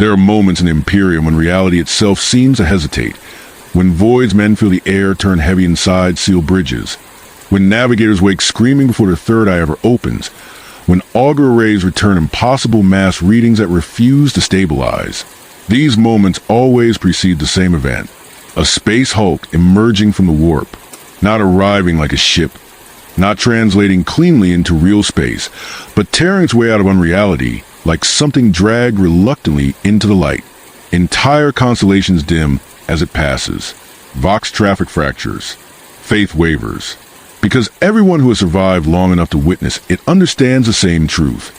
There are moments in Imperium when reality itself seems to hesitate, when voids men feel the air turn heavy inside sealed bridges, when navigators wake screaming before their third eye ever opens, when auger arrays return impossible mass readings that refuse to stabilize. These moments always precede the same event, a space hulk emerging from the warp, not arriving like a ship, not translating cleanly into real space, but tearing its way out of unreality like something dragged reluctantly into the light. Entire constellations dim as it passes. Vox traffic fractures. Faith wavers. Because everyone who has survived long enough to witness it understands the same truth.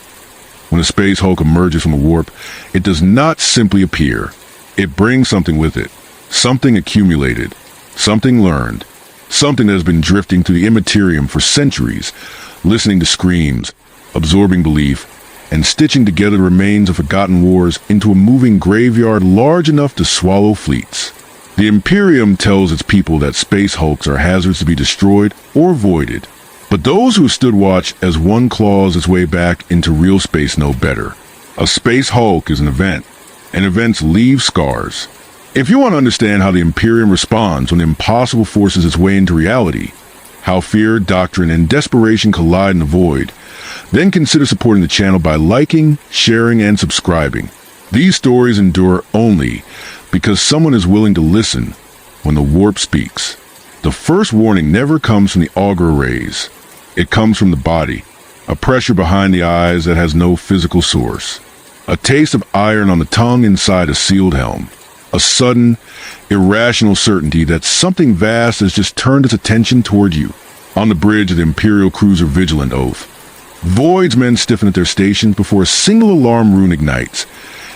When a space hulk emerges from a warp, it does not simply appear. It brings something with it. Something accumulated. Something learned. Something that has been drifting through the Imperium for centuries, listening to screams, absorbing belief, and stitching together the remains of forgotten wars into a moving graveyard large enough to swallow fleets. The Imperium tells its people that space hulks are hazards to be destroyed or voided. But those who stood watch as one claws its way back into real space know better. A space hulk is an event, and events leave scars. If you want to understand how the Imperium responds when the impossible forces its way into reality, how fear, doctrine, and desperation collide in the void, then consider supporting the channel by liking, sharing, and subscribing. These stories endure only because someone is willing to listen when the warp speaks. The first warning never comes from the auger arrays. It comes from the body, a pressure behind the eyes that has no physical source, a taste of iron on the tongue inside a sealed helm, a sudden, irrational certainty that something vast has just turned its attention toward you. On the bridge of the Imperial cruiser Vigilant Oath, Void's men stiffen at their stations before a single alarm rune ignites,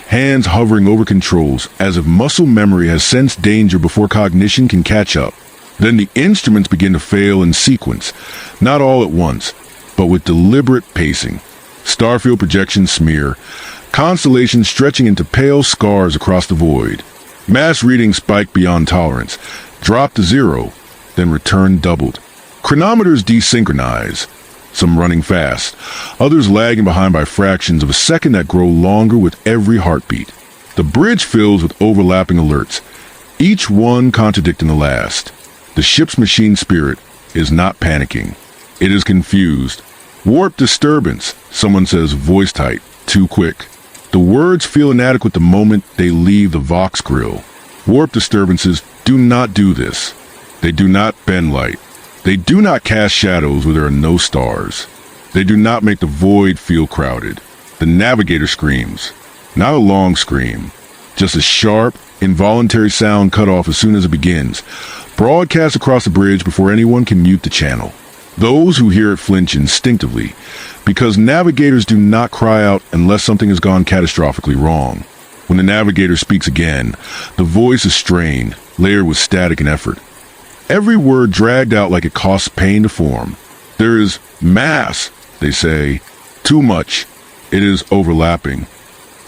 hands hovering over controls as if muscle memory has sensed danger before cognition can catch up. Then the instruments begin to fail in sequence, not all at once, but with deliberate pacing. Starfield projections smear, constellations stretching into pale scars across the void. Mass readings spike beyond tolerance, drop to zero, then return doubled. Chronometers desynchronize, some running fast, others lagging behind by fractions of a second that grow longer with every heartbeat. The bridge fills with overlapping alerts, each one contradicting the last. The ship's machine spirit is not panicking. It is confused. Warp disturbance, someone says voice tight, too quick. The words feel inadequate the moment they leave the Vox grill. Warp disturbances do not do this. They do not bend light. They do not cast shadows where there are no stars. They do not make the void feel crowded. The Navigator screams. Not a long scream. Just a sharp, involuntary sound cut off as soon as it begins, broadcast across the bridge before anyone can mute the channel. Those who hear it flinch instinctively, because navigators do not cry out unless something has gone catastrophically wrong. When the Navigator speaks again, the voice is strained, layered with static and effort. Every word dragged out like it costs pain to form. There is mass, they say. Too much. It is overlapping.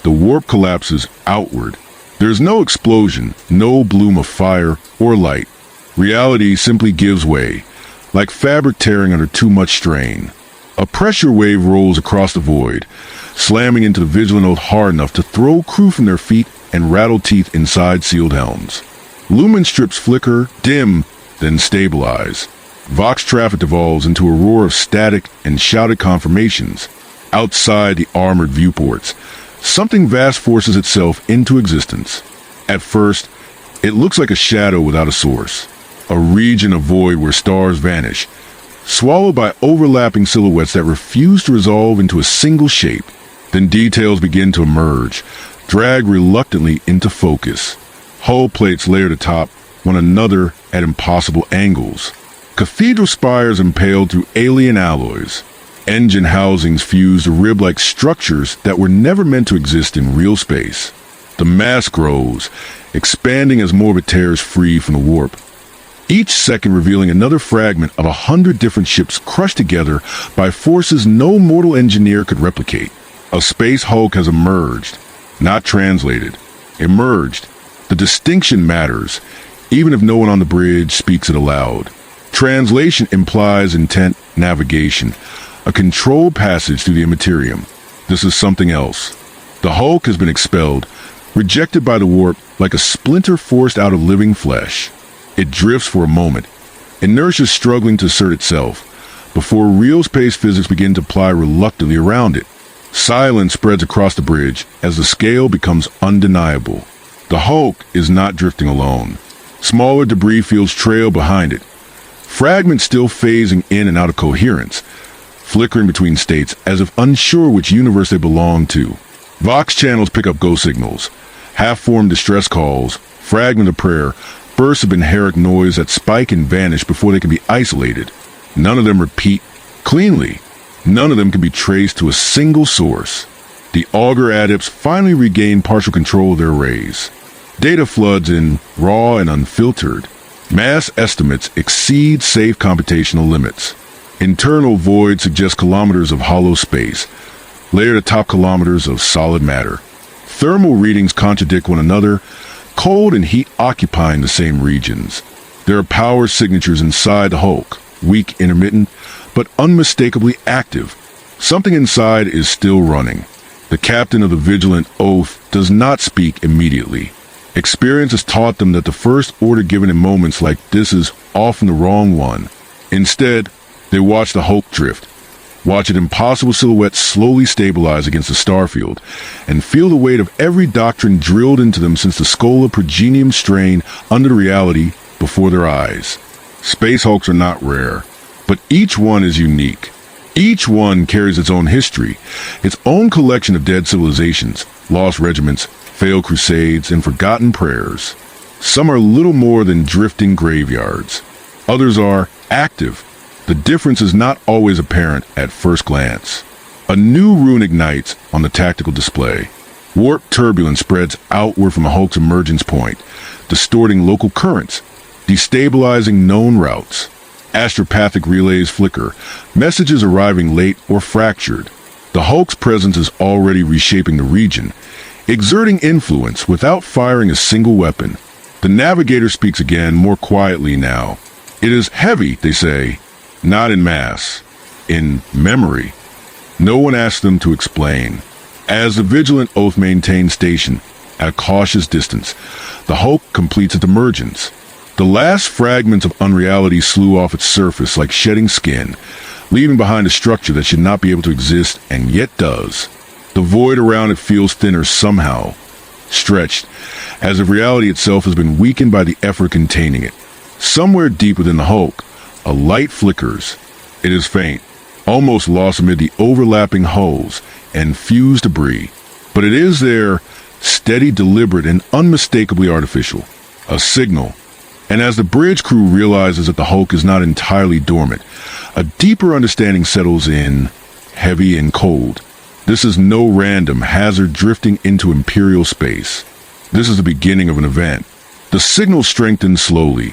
The warp collapses outward. There is no explosion, no bloom of fire or light. Reality simply gives way, like fabric tearing under too much strain. A pressure wave rolls across the void, slamming into the Vigilant Oath hard enough to throw crew from their feet and rattle teeth inside sealed helms. Lumen strips flicker, dim, then stabilize. Vox traffic devolves into a roar of static and shouted confirmations. Outside the armored viewports, something vast forces itself into existence. At first, it looks like a shadow without a source, a region of void where stars vanish, swallowed by overlapping silhouettes that refuse to resolve into a single shape. Then details begin to emerge, dragged reluctantly into focus. Hull plates layered atop one another at impossible angles. Cathedral spires impaled through alien alloys. Engine housings fused to rib-like structures that were never meant to exist in real space. The mass grows, expanding as more of it tears free from the warp. Each second revealing another fragment of 100 different ships crushed together by forces no mortal engineer could replicate. A space hulk has emerged, not translated. Emerged. The distinction matters, even if no one on the bridge speaks it aloud. Translation implies intent, navigation, a controlled passage through the Imperium. This is something else. The hulk has been expelled, Rejected by the warp like a splinter forced out of living flesh. It drifts for a moment, inertia struggling to assert itself, before real-space physics begin to ply reluctantly around it. Silence spreads across the bridge as the scale becomes undeniable. The Hulk is not drifting alone. Smaller debris fields trail behind it, fragments still phasing in and out of coherence, flickering between states as if unsure which universe they belong to. Vox channels pick up go signals, half-formed distress calls, fragment of prayer, bursts of inherent noise that spike and vanish before they can be isolated. None of them repeat cleanly. None of them can be traced to a single source. The Augur adepts finally regain partial control of their arrays. Data floods in, raw and unfiltered. Mass estimates exceed safe computational limits. Internal void suggests kilometers of hollow space, layered atop kilometers of solid matter. Thermal readings contradict one another, cold and heat occupying the same regions. There are power signatures inside the Hulk, weak, intermittent, but unmistakably active. Something inside is still running. The captain of the Vigilant Oath does not speak immediately. Experience has taught them that the first order given in moments like this is often the wrong one. Instead, they watch the Hulk drift, watch its impossible silhouette slowly stabilize against the starfield, and feel the weight of every doctrine drilled into them since the Schola Progenium strain under the reality before their eyes. Space Hulks are not rare, but each one is unique. Each one carries its own history, its own collection of dead civilizations, lost regiments, failed crusades, and forgotten prayers. Some are little more than drifting graveyards. Others are active. The difference is not always apparent at first glance. A new rune ignites on the tactical display. Warp turbulence spreads outward from a Hulk's emergence point, distorting local currents, destabilizing known routes. Astropathic relays flicker, messages arriving late or fractured. The Hulk's presence is already reshaping the region, exerting influence without firing a single weapon. The Navigator speaks again, more quietly now. It is heavy, they say, not in mass, in memory. No one asks them to explain. As the Vigilant Oath maintains station at a cautious distance, the Hulk completes its emergence. The last fragments of unreality slew off its surface like shedding skin, leaving behind a structure that should not be able to exist and yet does. The void around it feels thinner somehow, stretched, as if reality itself has been weakened by the effort containing it. Somewhere deep within the Hulk, a light flickers. It is faint, almost lost amid the overlapping hulls and fused debris. But it is there, steady, deliberate, and unmistakably artificial. A signal. And as the bridge crew realizes that the Hulk is not entirely dormant, a deeper understanding settles in, heavy and cold. This is no random hazard drifting into Imperial space. This is the beginning of an event. The signal strengthens slowly,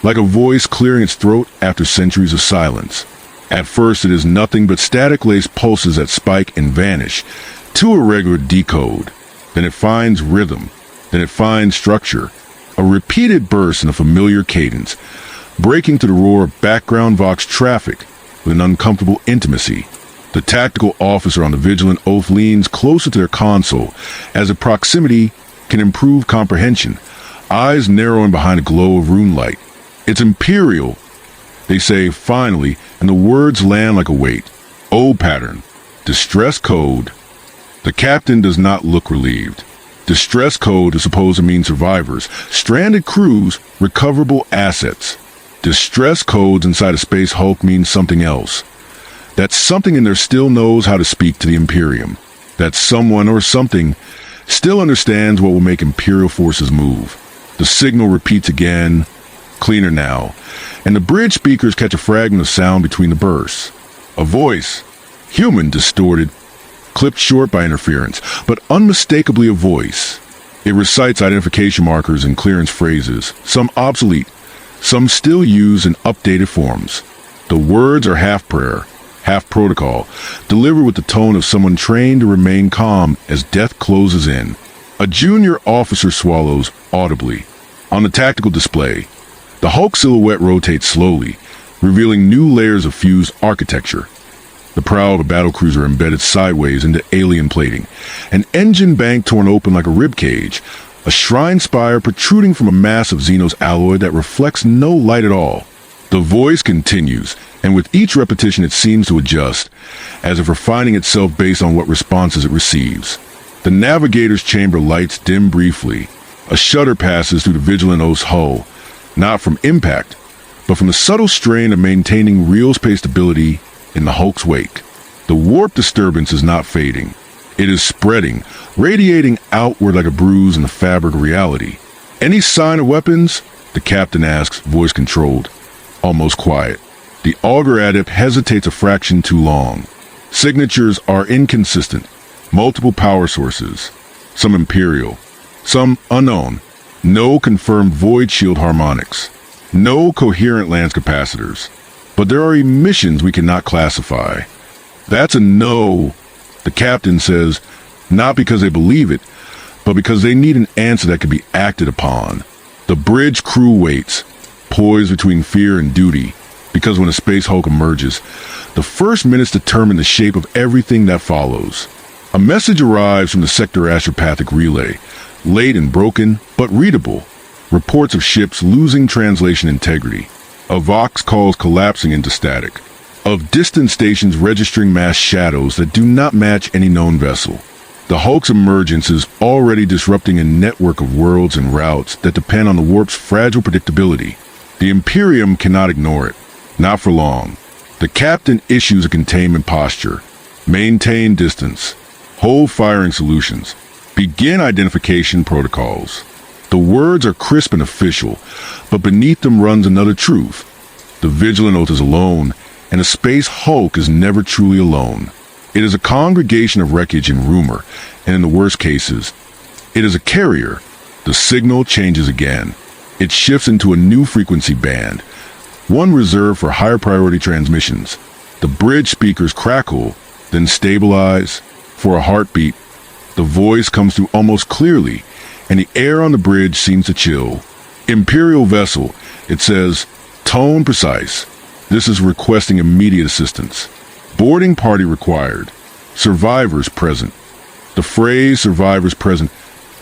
like a voice clearing its throat after centuries of silence. At first it is nothing but static-laced pulses that spike and vanish, too irregular to decode. Then it finds rhythm. Then it finds structure. A repeated burst in a familiar cadence, breaking to the roar of background Vox traffic with an uncomfortable intimacy. The tactical officer on the Vigilant Oath leans closer to their console, as the proximity can improve comprehension, eyes narrowing behind a glow of rune light. It's Imperial, they say finally, and the words land like a weight. O pattern. Distress code. The captain does not look relieved. Distress code is supposed to mean survivors, stranded crews, recoverable assets. Distress codes inside a space Hulk means something else. That something in there still knows how to speak to the Imperium. That someone or something still understands what will make Imperial forces move. The signal repeats again, cleaner now, and the bridge speakers catch a fragment of sound between the bursts. A voice, human distorted, clipped short by interference, but unmistakably a voice. It recites identification markers and clearance phrases, some obsolete, some still used in updated forms. The words are half prayer, half protocol, delivered with the tone of someone trained to remain calm as death closes in. A junior officer swallows audibly. On the tactical display, the Hulk silhouette rotates slowly, revealing new layers of fused architecture. The prow of a battlecruiser embedded sideways into alien plating, an engine bank torn open like a ribcage, a shrine spire protruding from a mass of Xenos alloy that reflects no light at all. The voice continues, and with each repetition it seems to adjust, as if refining itself based on what responses it receives. The Navigator's chamber lights dim briefly. A shudder passes through the Vigilant Oath's hull, not from impact, but from the subtle strain of maintaining real space stability in the Hulk's wake. The warp disturbance is not fading. It is spreading, radiating outward like a bruise in the fabric of reality. Any sign of weapons? The captain asks, voice controlled, almost quiet. The augur adept hesitates a fraction too long. Signatures are inconsistent. Multiple power sources. Some Imperial. Some unknown. No confirmed void shield harmonics. No coherent lance capacitors. But there are emissions we cannot classify. That's a no, the captain says, not because they believe it, but because they need an answer that can be acted upon. The bridge crew waits, poised between fear and duty, because when a Space Hulk emerges, the first minutes determine the shape of everything that follows. A message arrives from the sector astropathic relay, late and broken, but readable. Reports of ships losing translation integrity, of Vox calls collapsing into static, of distant stations registering mass shadows that do not match any known vessel. The Hulk's emergence is already disrupting a network of worlds and routes that depend on the warp's fragile predictability. The Imperium cannot ignore it. Not for long. The captain issues a containment posture. Maintain distance. Hold firing solutions. Begin identification protocols. The words are crisp and official, but beneath them runs another truth. The Vigilant Oath is alone, and a Space Hulk is never truly alone. It is a congregation of wreckage and rumor, and in the worst cases, it is a carrier. The signal changes again. It shifts into a new frequency band, one reserved for higher priority transmissions. The bridge speakers crackle, then stabilize. For a heartbeat, the voice comes through almost clearly, and the air on the bridge seems to chill. Imperial vessel, it says, tone precise. This is requesting immediate assistance. Boarding party required. Survivors present. The phrase survivors present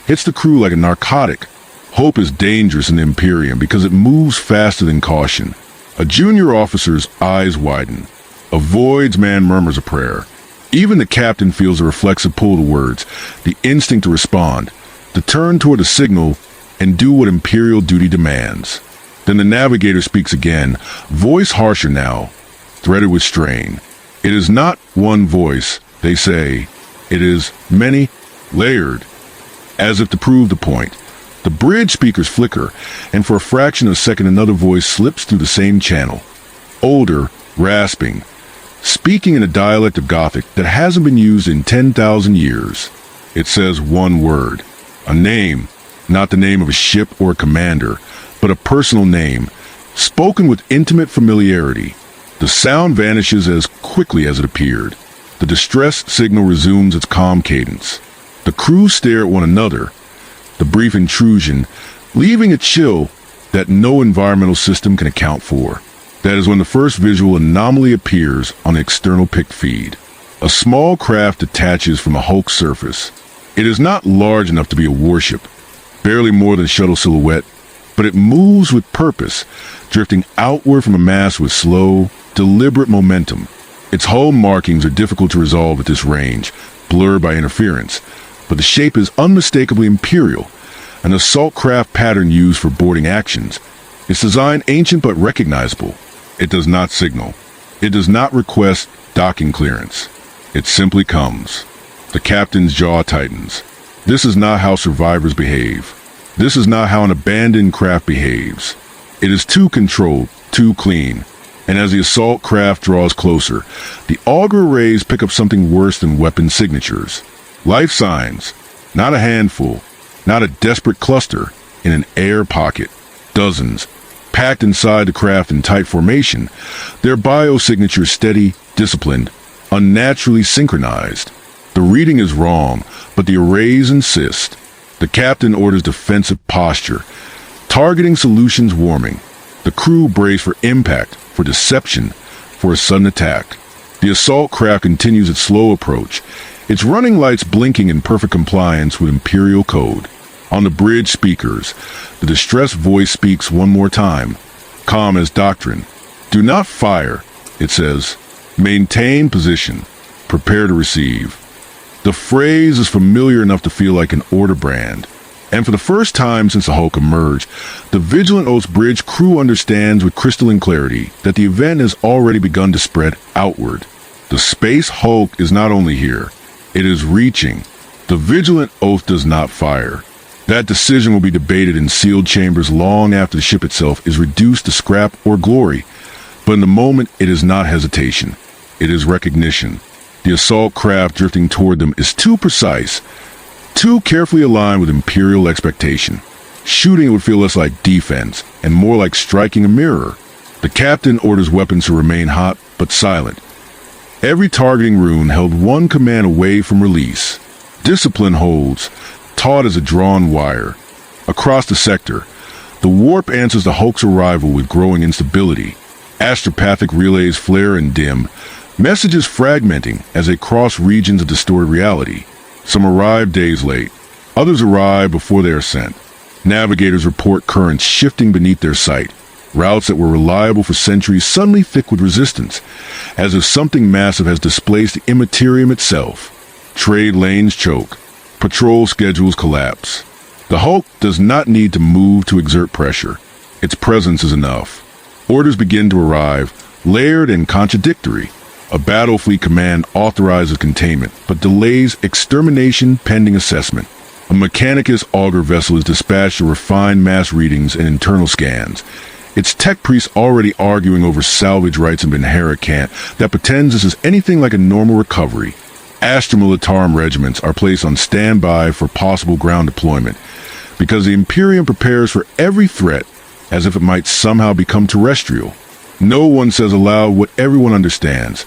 hits the crew like a narcotic. Hope is dangerous in the Imperium because it moves faster than caution. A junior officer's eyes widen. A void's man murmurs a prayer. Even the captain feels a reflexive pull to words, the instinct to respond, to turn toward the signal and do what Imperial duty demands. Then the Navigator speaks again, voice harsher now, threaded with strain. It is not one voice, they say. It is many, layered. As if to prove the point, the bridge speakers flicker, and for a fraction of a second another voice slips through the same channel. Older, rasping, speaking in a dialect of Gothic that hasn't been used in 10,000 years. It says one word, a name, not the name of a ship or a commander, but a personal name, spoken with intimate familiarity. The sound vanishes as quickly as it appeared. The distress signal resumes its calm cadence. The crew stare at one another, the brief intrusion, leaving a chill that no environmental system can account for. That is when the first visual anomaly appears on the external pict feed. A small craft detaches from a Hulk surface. It is not large enough to be a warship, barely more than a shuttle silhouette, but it moves with purpose, drifting outward from a mass with slow, deliberate momentum. Its hull markings are difficult to resolve at this range, blurred by interference, but the shape is unmistakably Imperial, an assault craft pattern used for boarding actions. Its design ancient but recognizable. It does not signal. It does not request docking clearance. It simply comes. The captain's jaw tightens. This is not how survivors behave. This is not how an abandoned craft behaves. It is too controlled, too clean. And as the assault craft draws closer, the augur rays pick up something worse than weapon signatures. Life signs. Not a handful. Not a desperate cluster. In an air pocket. Dozens. Packed inside the craft in tight formation, their biosignatures steady, disciplined, unnaturally synchronized. The reading is wrong, but the arrays insist. The captain orders defensive posture, targeting solutions warming. The crew brace for impact, for deception, for a sudden attack. The assault craft continues its slow approach, its running lights blinking in perfect compliance with Imperial code. On the bridge speakers, the distressed voice speaks one more time, calm as doctrine. "Do not fire," it says. "Maintain position. Prepare to receive." The phrase is familiar enough to feel like an order brand. And for the first time since the Hulk emerged, the Vigilant Oath's bridge crew understands with crystalline clarity that the event has already begun to spread outward. The Space Hulk is not only here, it is reaching. The Vigilant Oath does not fire. That decision will be debated in sealed chambers long after the ship itself is reduced to scrap or glory. But in the moment, it is not hesitation. It is recognition. The assault craft drifting toward them is too precise, too carefully aligned with Imperial expectation. Shooting it would feel less like defense and more like striking a mirror. The captain orders weapons to remain hot but silent. Every targeting rune held one command away from release. Discipline holds, taut as a drawn wire. Across the sector, the warp answers the Hulk's arrival with growing instability. Astropathic relays flare and dim, messages fragmenting as they cross regions of distorted reality. Some arrive days late, others arrive before they are sent. Navigators report currents shifting beneath their sight, routes that were reliable for centuries suddenly thick with resistance, as if something massive has displaced the Imperium itself. Trade lanes choke, patrol schedules collapse. The Hulk does not need to move to exert pressure. Its presence is enough. Orders begin to arrive, layered and contradictory. A battle fleet command authorizes containment, but delays extermination pending assessment. A Mechanicus auger vessel is dispatched to refine mass readings and internal scans. Its tech priests already arguing over salvage rights in Benhera that pretends this is anything like a normal recovery. Astra Militarum regiments are placed on standby for possible ground deployment, because the Imperium prepares for every threat as if it might somehow become terrestrial. No one says aloud what everyone understands.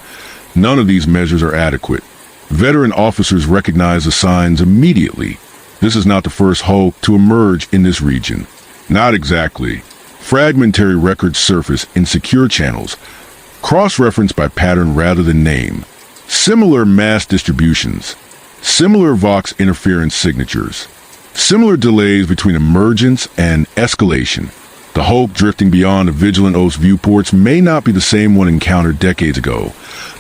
None of these measures are adequate. Veteran officers recognize the signs immediately. This is not the first Hulk to emerge in this region. Not exactly. Fragmentary records surface in secure channels, cross-referenced by pattern rather than name. Similar mass distributions. Similar Vox interference signatures. Similar delays between emergence and escalation. The Hulk drifting beyond the Vigilant Oath's viewports may not be the same one encountered decades ago,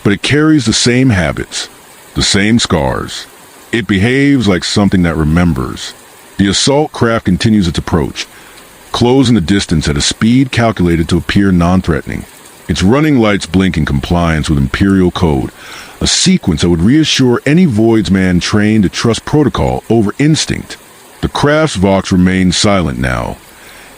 but it carries the same habits, the same scars. It behaves like something that remembers. The assault craft continues its approach, closing the distance at a speed calculated to appear non-threatening. Its running lights blink in compliance with Imperial code, a sequence that would reassure any Voidsman trained to trust protocol over instinct. The craft's Vox remains silent now,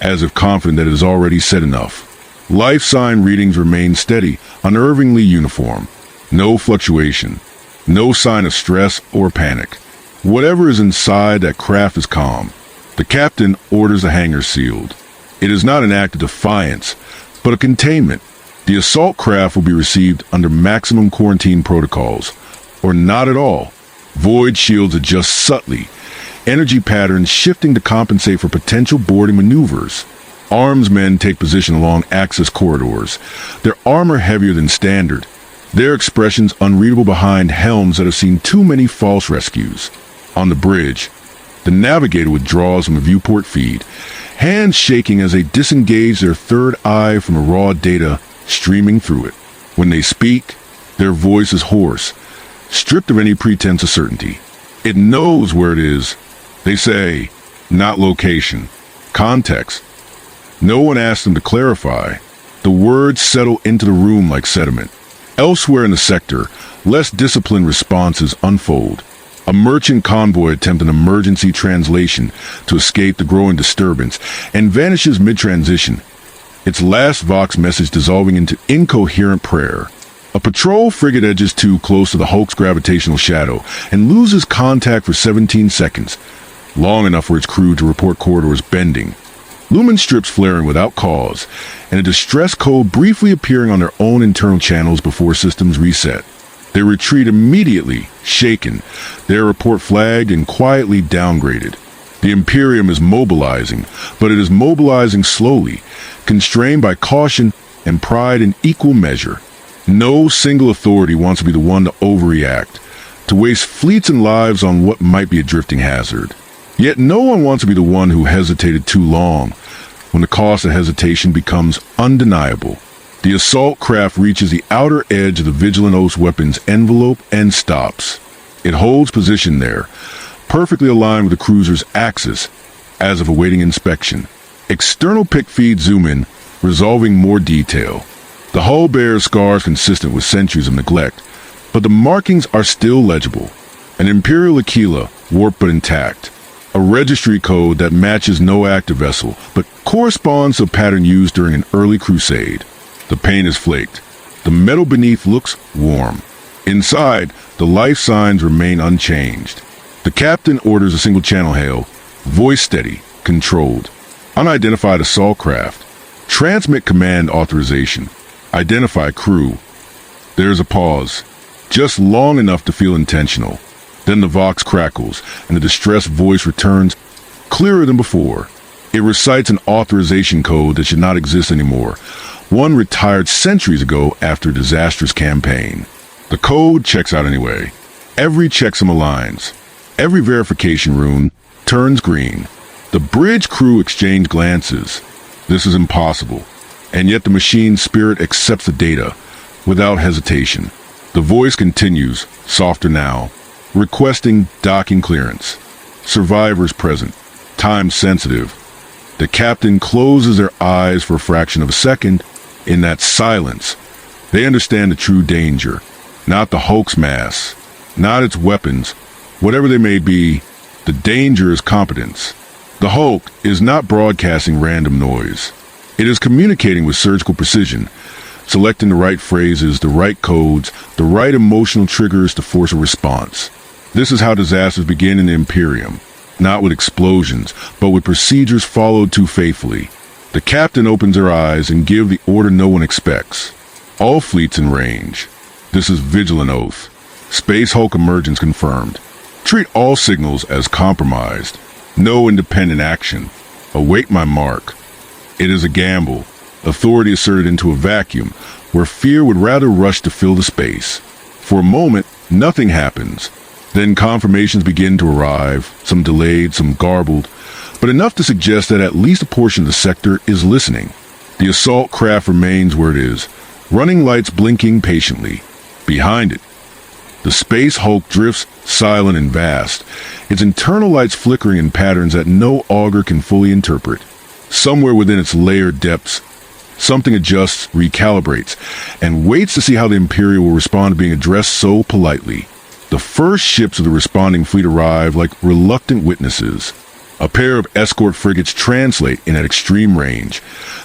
as if confident that it has already said enough. Life sign readings remain steady, unnervingly uniform. No fluctuation. No sign of stress or panic. Whatever is inside that craft is calm. The captain orders the hangar sealed. It is not an act of defiance, but a containment. The assault craft will be received under maximum quarantine protocols, or not at all. Void shields adjust subtly, energy patterns shifting to compensate for potential boarding maneuvers. Arms men take position along access corridors, their armor heavier than standard, their expressions unreadable behind helms that have seen too many false rescues. On the bridge, the Navigator withdraws from the viewport feed, hands shaking as they disengage their third eye from the raw data streaming through it. When they speak, their voice is hoarse, stripped of any pretense of certainty. It knows where it is. They say, not location, context. No one asks them to clarify. The words settle into the room like sediment. Elsewhere in the sector, less disciplined responses unfold. A merchant convoy attempts an emergency translation to escape the growing disturbance and vanishes mid-transition, its last Vox message dissolving into incoherent prayer. A patrol frigate edges too close to the Hulk's gravitational shadow and loses contact for 17 seconds, long enough for its crew to report corridors bending, lumen strips flaring without cause, and a distress code briefly appearing on their own internal channels before systems reset. They retreat immediately, shaken, their report flagged and quietly downgraded. The Imperium is mobilizing, but it is mobilizing slowly, constrained by caution and pride in equal measure. No single authority wants to be the one to overreact, to waste fleets and lives on what might be a drifting hazard. Yet no one wants to be the one who hesitated too long, when the cost of hesitation becomes undeniable. The assault craft reaches the outer edge of the Vigilant Oath's weapons envelope and stops. It holds position there, perfectly aligned with the cruiser's axis, as if awaiting inspection. External pick feeds zoom in, resolving more detail. The hull bears scars consistent with centuries of neglect, but the markings are still legible. An Imperial Aquila, warped but intact. A registry code that matches no active vessel, but corresponds to a pattern used during an early crusade. The paint is flaked. The metal beneath looks warm. Inside, the life signs remain unchanged. The captain orders a single channel hail, voice steady, controlled. Unidentified assault craft. Transmit command authorization. Identify crew. There's a pause, just long enough to feel intentional. Then the vox crackles, and the distressed voice returns, clearer than before. It recites an authorization code that should not exist anymore, one retired centuries ago after a disastrous campaign. The code checks out anyway. Every checksum aligns. Every verification rune turns green. The bridge crew exchange glances. This is impossible, and yet the machine's spirit accepts the data, without hesitation. The voice continues, softer now, requesting docking clearance. Survivors present, time sensitive. The captain closes their eyes for a fraction of a second. In that silence, they understand the true danger. Not the hoax mass, not its weapons, whatever they may be, the danger is competence. The Hulk is not broadcasting random noise. It is communicating with surgical precision, selecting the right phrases, the right codes, the right emotional triggers to force a response. This is how disasters begin in the Imperium, not with explosions, but with procedures followed too faithfully. The captain opens her eyes and gives the order no one expects. All fleets in range. This is Vigilant Oath. Space Hulk emergence confirmed. Treat all signals as compromised. No independent action. Await my mark. It is a gamble. Authority asserted into a vacuum, where fear would rather rush to fill the space. For a moment, nothing happens. Then confirmations begin to arrive, some delayed, some garbled, but enough to suggest that at least a portion of the sector is listening. The assault craft remains where it is, running lights blinking patiently. Behind it, the Space Hulk drifts silent and vast, its internal lights flickering in patterns that no augur can fully interpret. Somewhere within its layered depths, something adjusts, recalibrates, and waits to see how the Imperial will respond to being addressed so politely. The first ships of the responding fleet arrive like reluctant witnesses. A pair of escort frigates translate in at extreme range,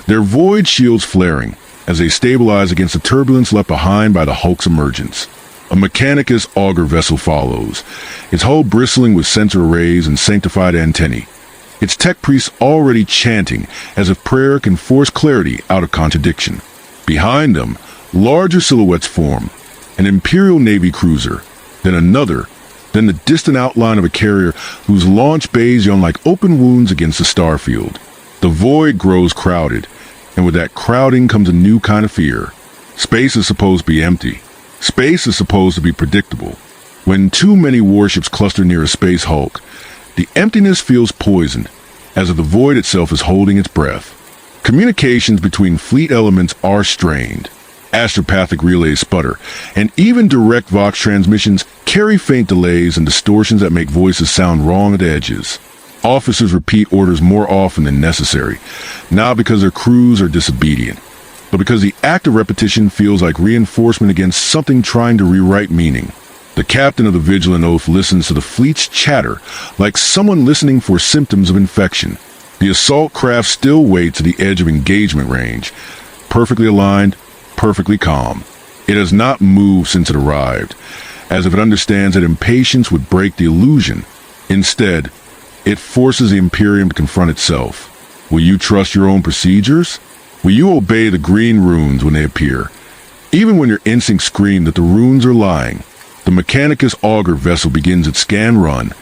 their void shields flaring as they stabilize against the turbulence left behind by the Hulk's emergence. A Mechanicus augur vessel follows, its hull bristling with sensor arrays and sanctified antennae. Its tech priests already chanting as if prayer can force clarity out of contradiction. Behind them, larger silhouettes form, an Imperial Navy cruiser, then another, then the distant outline of a carrier whose launch bays yawn like open wounds against the starfield. The void grows crowded, and with that crowding comes a new kind of fear. Space is supposed to be empty. Space is supposed to be predictable. When too many warships cluster near a space hulk, the emptiness feels poisoned, as if the void itself is holding its breath. Communications between fleet elements are strained. Astropathic relays sputter, and even direct Vox transmissions carry faint delays and distortions that make voices sound wrong at the edges. Officers repeat orders more often than necessary, not because their crews are disobedient, but because the act of repetition feels like reinforcement against something trying to rewrite meaning. The captain of the Vigilant Oath listens to the fleet's chatter like someone listening for symptoms of infection. The assault craft still waits at the edge of engagement range, perfectly aligned, perfectly calm. It has not moved since it arrived, as if it understands that impatience would break the illusion. Instead, it forces the Imperium to confront itself. Will you trust your own procedures? Will you obey the green runes when they appear, even when your instincts scream that the runes are lying? The Mechanicus augur vessel begins its scan run,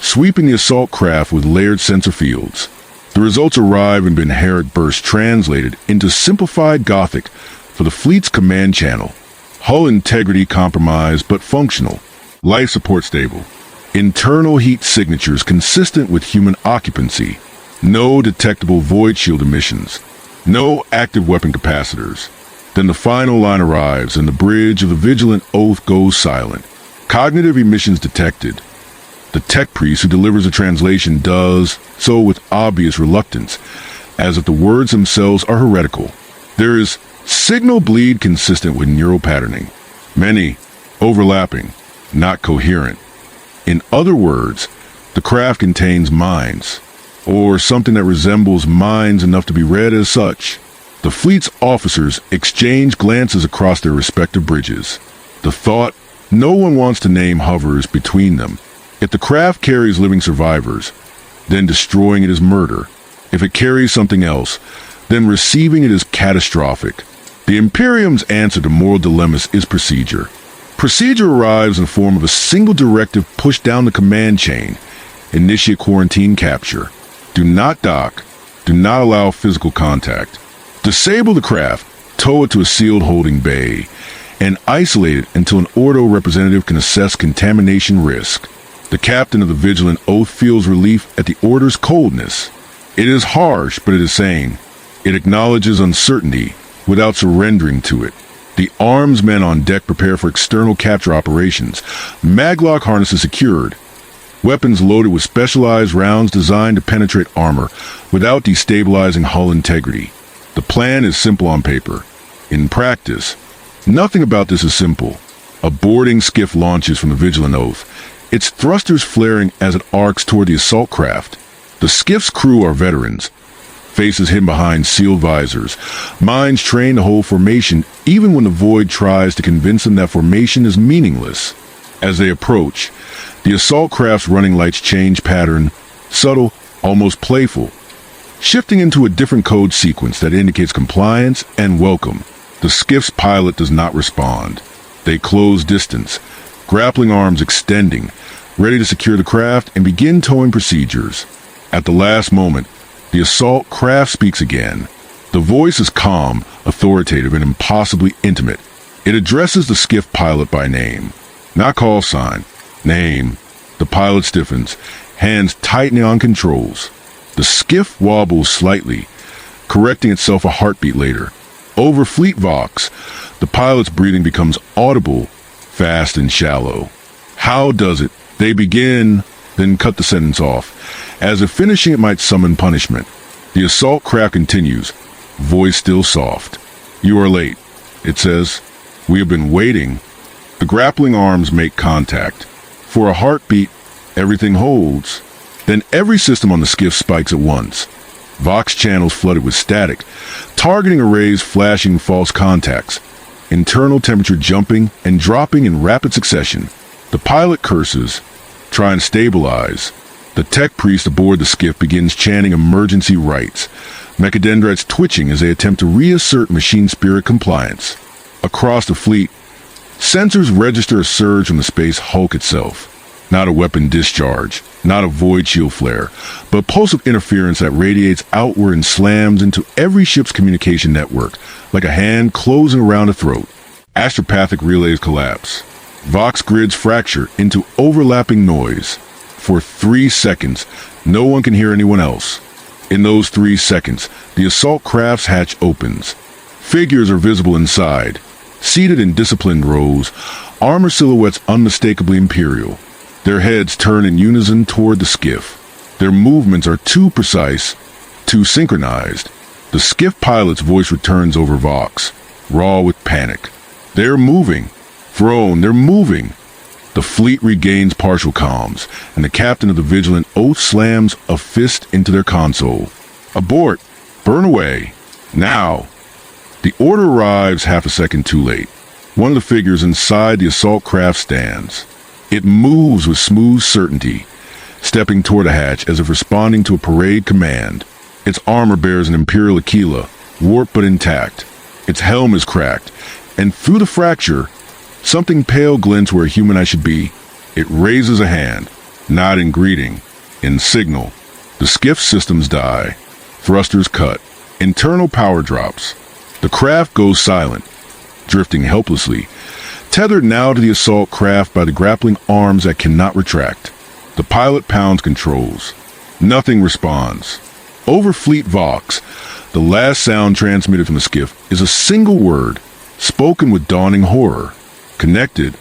sweeping the assault craft with layered sensor fields. The results arrive in Benheric bursts translated into simplified Gothic for the fleet's command channel. Hull integrity compromised but functional. Life support stable. Internal heat signatures consistent with human occupancy. No detectable void shield emissions. No active weapon capacitors. Then the final line arrives and the bridge of the Vigilant Oath goes silent. Cognitive emissions detected. The tech priest who delivers a translation does so with obvious reluctance, as if the words themselves are heretical. There is signal bleed consistent with neural patterning. Many, overlapping, not coherent. In other words, the craft contains minds, or something that resembles minds enough to be read as such. The fleet's officers exchange glances across their respective bridges. The thought, no one wants to name hovers between them. If the craft carries living survivors, then destroying it is murder. If it carries something else, then receiving it is catastrophic. The Imperium's answer to moral dilemmas is procedure. Procedure arrives in the form of a single directive pushed down the command chain. Initiate quarantine capture. Do not dock. Do not allow physical contact. Disable the craft, tow it to a sealed holding bay, and isolate it until an Ordo representative can assess contamination risk. The captain of the Vigilant Oath feels relief at the Order's coldness. It is harsh, but it is sane. It acknowledges uncertainty without surrendering to it. The arms men on deck prepare for external capture operations. Maglock harnesses secured. Weapons loaded with specialized rounds designed to penetrate armor without destabilizing hull integrity. The plan is simple on paper. In practice, nothing about this is simple. A boarding skiff launches from the Vigilant Oath, its thrusters flaring as it arcs toward the assault craft. The skiff's crew are veterans, faces hidden behind sealed visors, minds trained to hold formation even when the void tries to convince them that formation is meaningless. As they approach, the assault craft's running lights change pattern, subtle, almost playful, shifting into a different code sequence that indicates compliance and welcome. The skiff's pilot does not respond. They close distance, grappling arms extending, ready to secure the craft and begin towing procedures. At the last moment, the assault craft speaks again. The voice is calm, authoritative, and impossibly intimate. It addresses the skiff pilot by name. Not call sign. Name. The pilot stiffens, hands tightening on controls. The skiff wobbles slightly, correcting itself a heartbeat later. Over fleet vox, the pilot's breathing becomes audible, fast and shallow. How does it? They begin, then cut the sentence off, as if finishing it might summon punishment. The assault craft continues, voice still soft. You are late, it says. We have been waiting. The grappling arms make contact. For a heartbeat, everything holds. Then every system on the skiff spikes at once. Vox channels flooded with static, targeting arrays flashing false contacts, internal temperature jumping and dropping in rapid succession. The pilot curses, try and stabilize. The tech priest aboard the skiff begins chanting emergency rites, mechadendrites twitching as they attempt to reassert machine spirit compliance. Across the fleet, sensors register a surge from the space hulk itself. Not a weapon discharge, not a void shield flare, but pulsive interference that radiates outward and slams into every ship's communication network, like a hand closing around a throat. Astropathic relays collapse. Vox grids fracture into overlapping noise. For 3 seconds, no one can hear anyone else. In those 3 seconds, the assault craft's hatch opens. Figures are visible inside, seated in disciplined rows, armor silhouettes unmistakably Imperial. Their heads turn in unison toward the skiff. Their movements are too precise, too synchronized. The skiff pilot's voice returns over Vox, raw with panic. They're moving. Throne, they're moving. The fleet regains partial comms, and the captain of the Vigilant Oath slams a fist into their console. Abort! Burn away! Now! The order arrives half a second too late. One of the figures inside the assault craft stands. It moves with smooth certainty, stepping toward a hatch as if responding to a parade command. Its armor bears an Imperial Aquila, warped but intact. Its helm is cracked, and through the fracture, something pale glints where a human I should be. It raises a hand, not in greeting, in signal. The skiff systems die. Thrusters cut. Internal power drops. The craft goes silent, drifting helplessly, tethered now to the assault craft by the grappling arms that cannot retract. The pilot pounds controls. Nothing responds. Over Fleet Vox, the last sound transmitted from the skiff is a single word, spoken with dawning horror. Connected.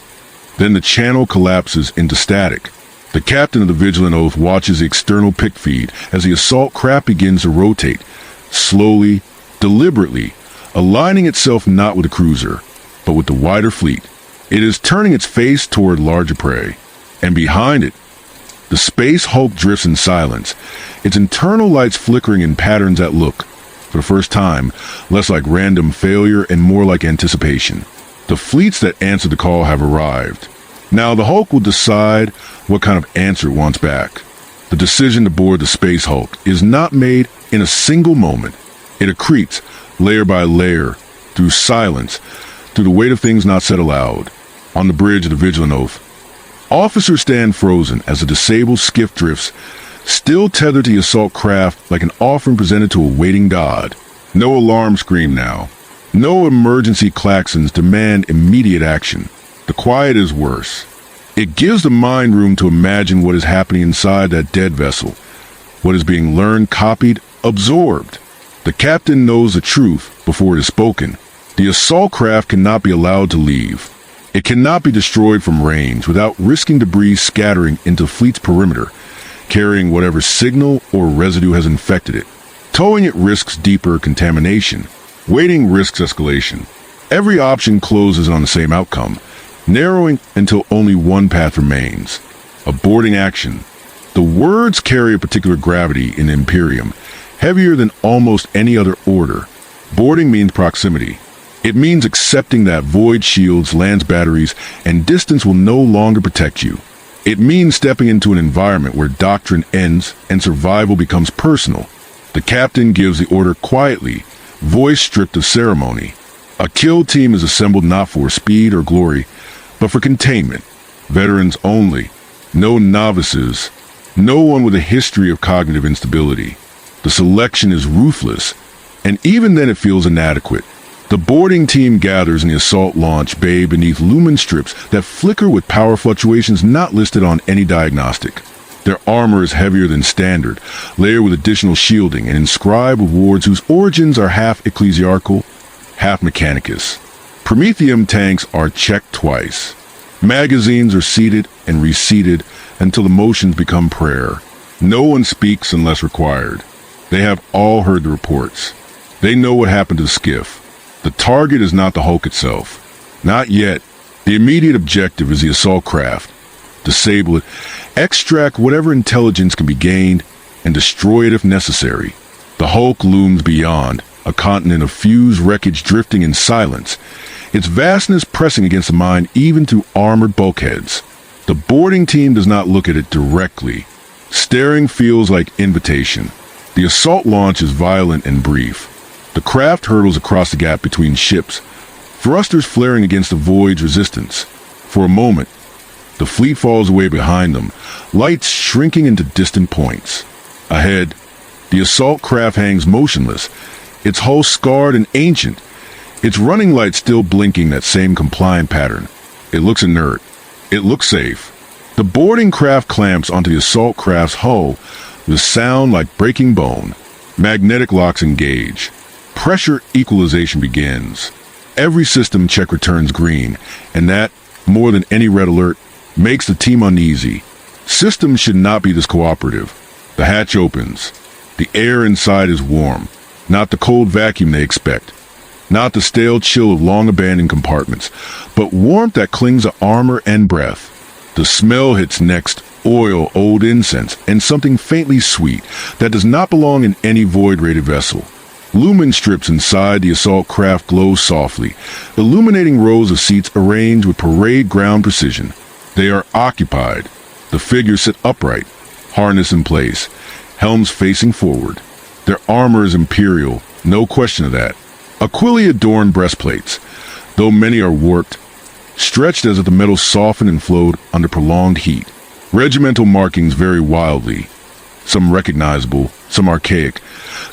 Then the channel collapses into static. The captain of the Vigilant Oath watches the external pick feed as the assault craft begins to rotate, slowly, deliberately, aligning itself not with the cruiser, but with the wider fleet. It is turning its face toward larger prey. And behind it, the Space Hulk drifts in silence, its internal lights flickering in patterns that look, for the first time, less like random failure and more like anticipation. The fleets that answer the call have arrived. Now the Hulk will decide what kind of answer it wants back. The decision to board the Space Hulk is not made in a single moment. It accretes, layer by layer, through silence, through the weight of things not said aloud. On the bridge of the Vigilant Oath, officers stand frozen as the disabled skiff drifts, still tethered to the assault craft like an offering presented to a waiting god. No alarm scream now. No emergency klaxons demand immediate action. The quiet is worse. It gives the mind room to imagine what is happening inside that dead vessel, what is being learned, copied, absorbed. The captain knows the truth before it is spoken. The assault craft cannot be allowed to leave. It cannot be destroyed from range without risking debris scattering into the fleet's perimeter, carrying whatever signal or residue has infected it. Towing it risks deeper contamination. Waiting risks escalation. Every option closes on the same outcome, narrowing until only one path remains. A boarding action. The words carry a particular gravity in Imperium, heavier than almost any other order. Boarding means proximity. It means accepting that void shields, lance batteries, and distance will no longer protect you. It means stepping into an environment where doctrine ends and survival becomes personal. The captain gives the order quietly, voice stripped of ceremony. A kill team is assembled not for speed or glory, but for containment. Veterans only. No novices. No one with a history of cognitive instability. The selection is ruthless, and even then it feels inadequate. The boarding team gathers in the assault launch bay beneath lumen strips that flicker with power fluctuations not listed on any diagnostic. Their armor is heavier than standard, layered with additional shielding and inscribed with wards whose origins are half ecclesiarchal, half mechanicus. Prometheum tanks are checked twice. Magazines are seated and reseated until the motions become prayer. No one speaks unless required. They have all heard the reports. They know what happened to the skiff. The target is not the Hulk itself. Not yet. The immediate objective is the assault craft. Disable it, extract whatever intelligence can be gained, and destroy it if necessary. The Hulk looms beyond, a continent of fused wreckage drifting in silence, its vastness pressing against the mind even through armored bulkheads. The boarding team does not look at it directly. Staring feels like invitation. The assault launch is violent and brief. The craft hurtles across the gap between ships, thrusters flaring against the void's resistance. For a moment, the fleet falls away behind them, lights shrinking into distant points. Ahead, the assault craft hangs motionless, its hull scarred and ancient, its running lights still blinking that same compliant pattern. It looks inert. It looks safe. The boarding craft clamps onto the assault craft's hull with a sound like breaking bone. Magnetic locks engage. Pressure equalization begins. Every system check returns green, and that, more than any red alert, makes the team uneasy. Systems should not be this cooperative. The hatch opens. The air inside is warm, not the cold vacuum they expect, not the stale chill of long-abandoned compartments, but warmth that clings to armor and breath. The smell hits next, oil, old incense, and something faintly sweet that does not belong in any void-rated vessel. Lumen strips inside the assault craft glow softly, illuminating rows of seats arranged with parade ground precision. They are occupied. The figures sit upright, harness in place, helms facing forward. Their armor is Imperial, no question of that. Aquila-adorned breastplates, though many are warped, stretched as if the metal softened and flowed under prolonged heat. Regimental markings vary wildly, some recognizable, some archaic,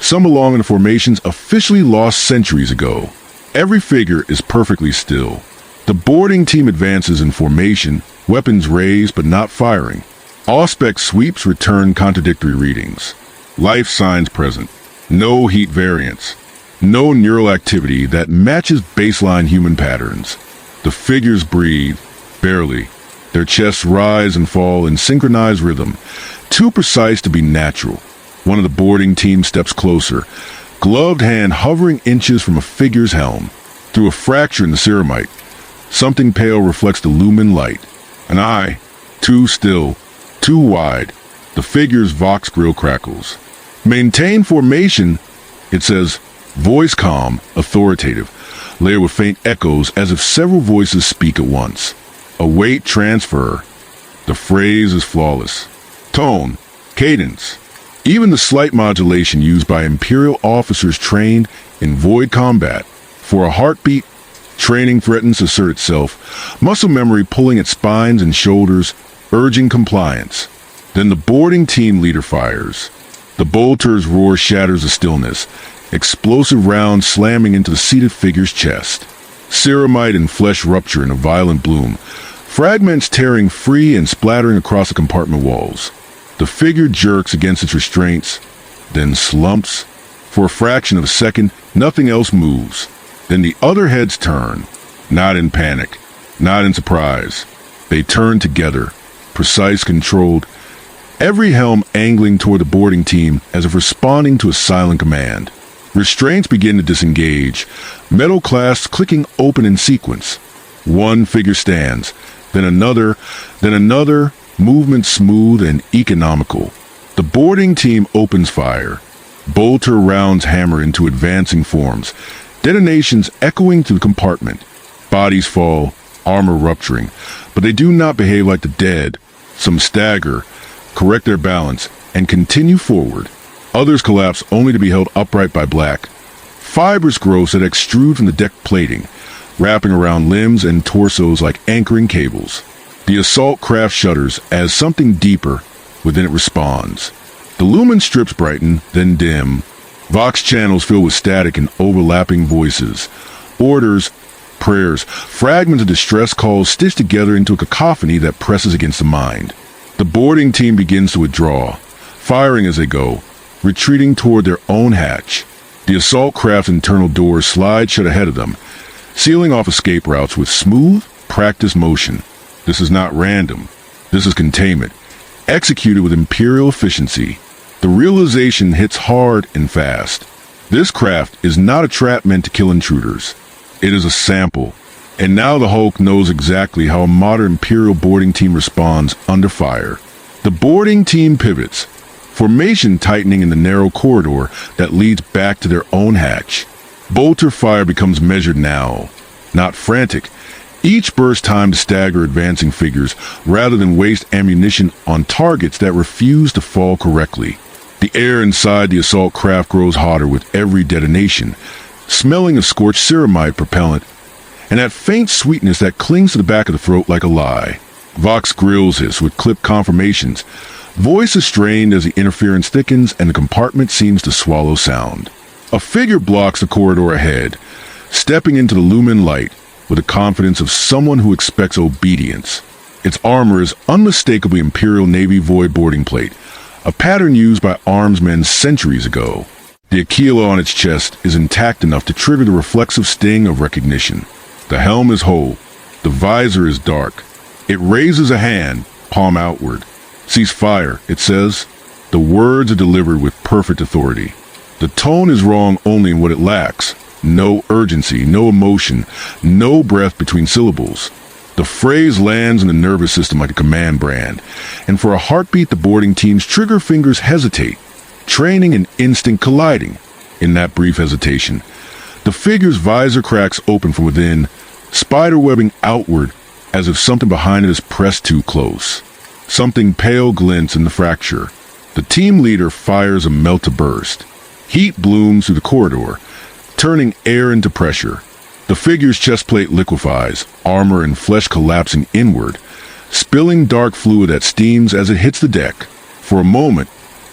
some belong in formations officially lost centuries ago. Every figure is perfectly still. The boarding team advances in formation, weapons raised but not firing. Auspex sweeps return contradictory readings. Life signs present. No heat variance. No neural activity that matches baseline human patterns. The figures breathe, barely. Their chests rise and fall in synchronized rhythm, too precise to be natural. One of the boarding team steps closer, gloved hand hovering inches from a figure's helm. Through a fracture in the ceramite, something pale reflects the lumen light. An eye, too still, too wide. The figure's vox grill crackles. Maintain formation, it says, voice calm, authoritative, layered with faint echoes as if several voices speak at once. Await transfer. The phrase is flawless. Tone, cadence, even the slight modulation used by Imperial officers trained in void combat. For a heartbeat, training threatens to assert itself, muscle memory pulling at spines and shoulders, urging compliance. Then the boarding team leader fires. The bolter's roar shatters the stillness, explosive rounds slamming into the seated figure's chest. Ceramite and flesh rupture in a violent bloom, fragments tearing free and splattering across the compartment walls. The figure jerks against its restraints, then slumps. For a fraction of a second, nothing else moves. Then the other heads turn, not in panic, not in surprise. They turn together, precise, controlled, every helm angling toward the boarding team as if responding to a silent command. Restraints begin to disengage, metal clasps clicking open in sequence. One figure stands, then another, movement smooth and economical. The boarding team opens fire. Bolter rounds hammer into advancing forms, detonations echoing through the compartment. Bodies fall, armor rupturing, but they do not behave like the dead. Some stagger, correct their balance, and continue forward. Others collapse only to be held upright by black. Fibrous growths that extrude from the deck plating, wrapping around limbs and torsos like anchoring cables. The assault craft shudders as something deeper within it responds. The lumen strips brighten, then dim. Vox channels fill with static and overlapping voices. Orders, prayers, fragments of distress calls stitched together into a cacophony that presses against the mind. The boarding team begins to withdraw, firing as they go, retreating toward their own hatch. The assault craft's internal doors slide shut ahead of them, sealing off escape routes with smooth, practiced motion. This is not random. This is containment, executed with Imperial efficiency. The realization hits hard and fast. This craft is not a trap meant to kill intruders. It is a sample. And now the Hulk knows exactly how a modern Imperial boarding team responds under fire. The boarding team pivots, formation tightening in the narrow corridor that leads back to their own hatch. Bolter fire becomes measured now, not frantic. Each burst timed to stagger advancing figures rather than waste ammunition on targets that refuse to fall correctly. The air inside the assault craft grows hotter with every detonation, smelling of scorched ceramite propellant, and that faint sweetness that clings to the back of the throat like a lie. Vox grills hiss with clipped confirmations. Voice is strained as the interference thickens and the compartment seems to swallow sound. A figure blocks the corridor ahead, stepping into the lumen light with the confidence of someone who expects obedience. Its armor is unmistakably Imperial Navy void boarding plate, a pattern used by armsmen centuries ago. The Aquila on its chest is intact enough to trigger the reflexive sting of recognition. The helm is whole. The visor is dark. It raises a hand, palm outward. Cease fire, it says. The words are delivered with perfect authority. The tone is wrong only in what it lacks. No urgency, no emotion, no breath between syllables. The phrase lands in the nervous system like a command brand, and for a heartbeat the boarding team's trigger fingers hesitate, training and instinct colliding. In that brief hesitation, the figure's visor cracks open from within, spiderwebbing outward as if something behind it is pressed too close. Something pale glints in the fracture. The team leader fires a melt to burst. Heat blooms through the corridor, turning air into pressure. The figure's chest plate liquefies, armor and flesh collapsing inward, spilling dark fluid that steams as it hits the deck. For a moment,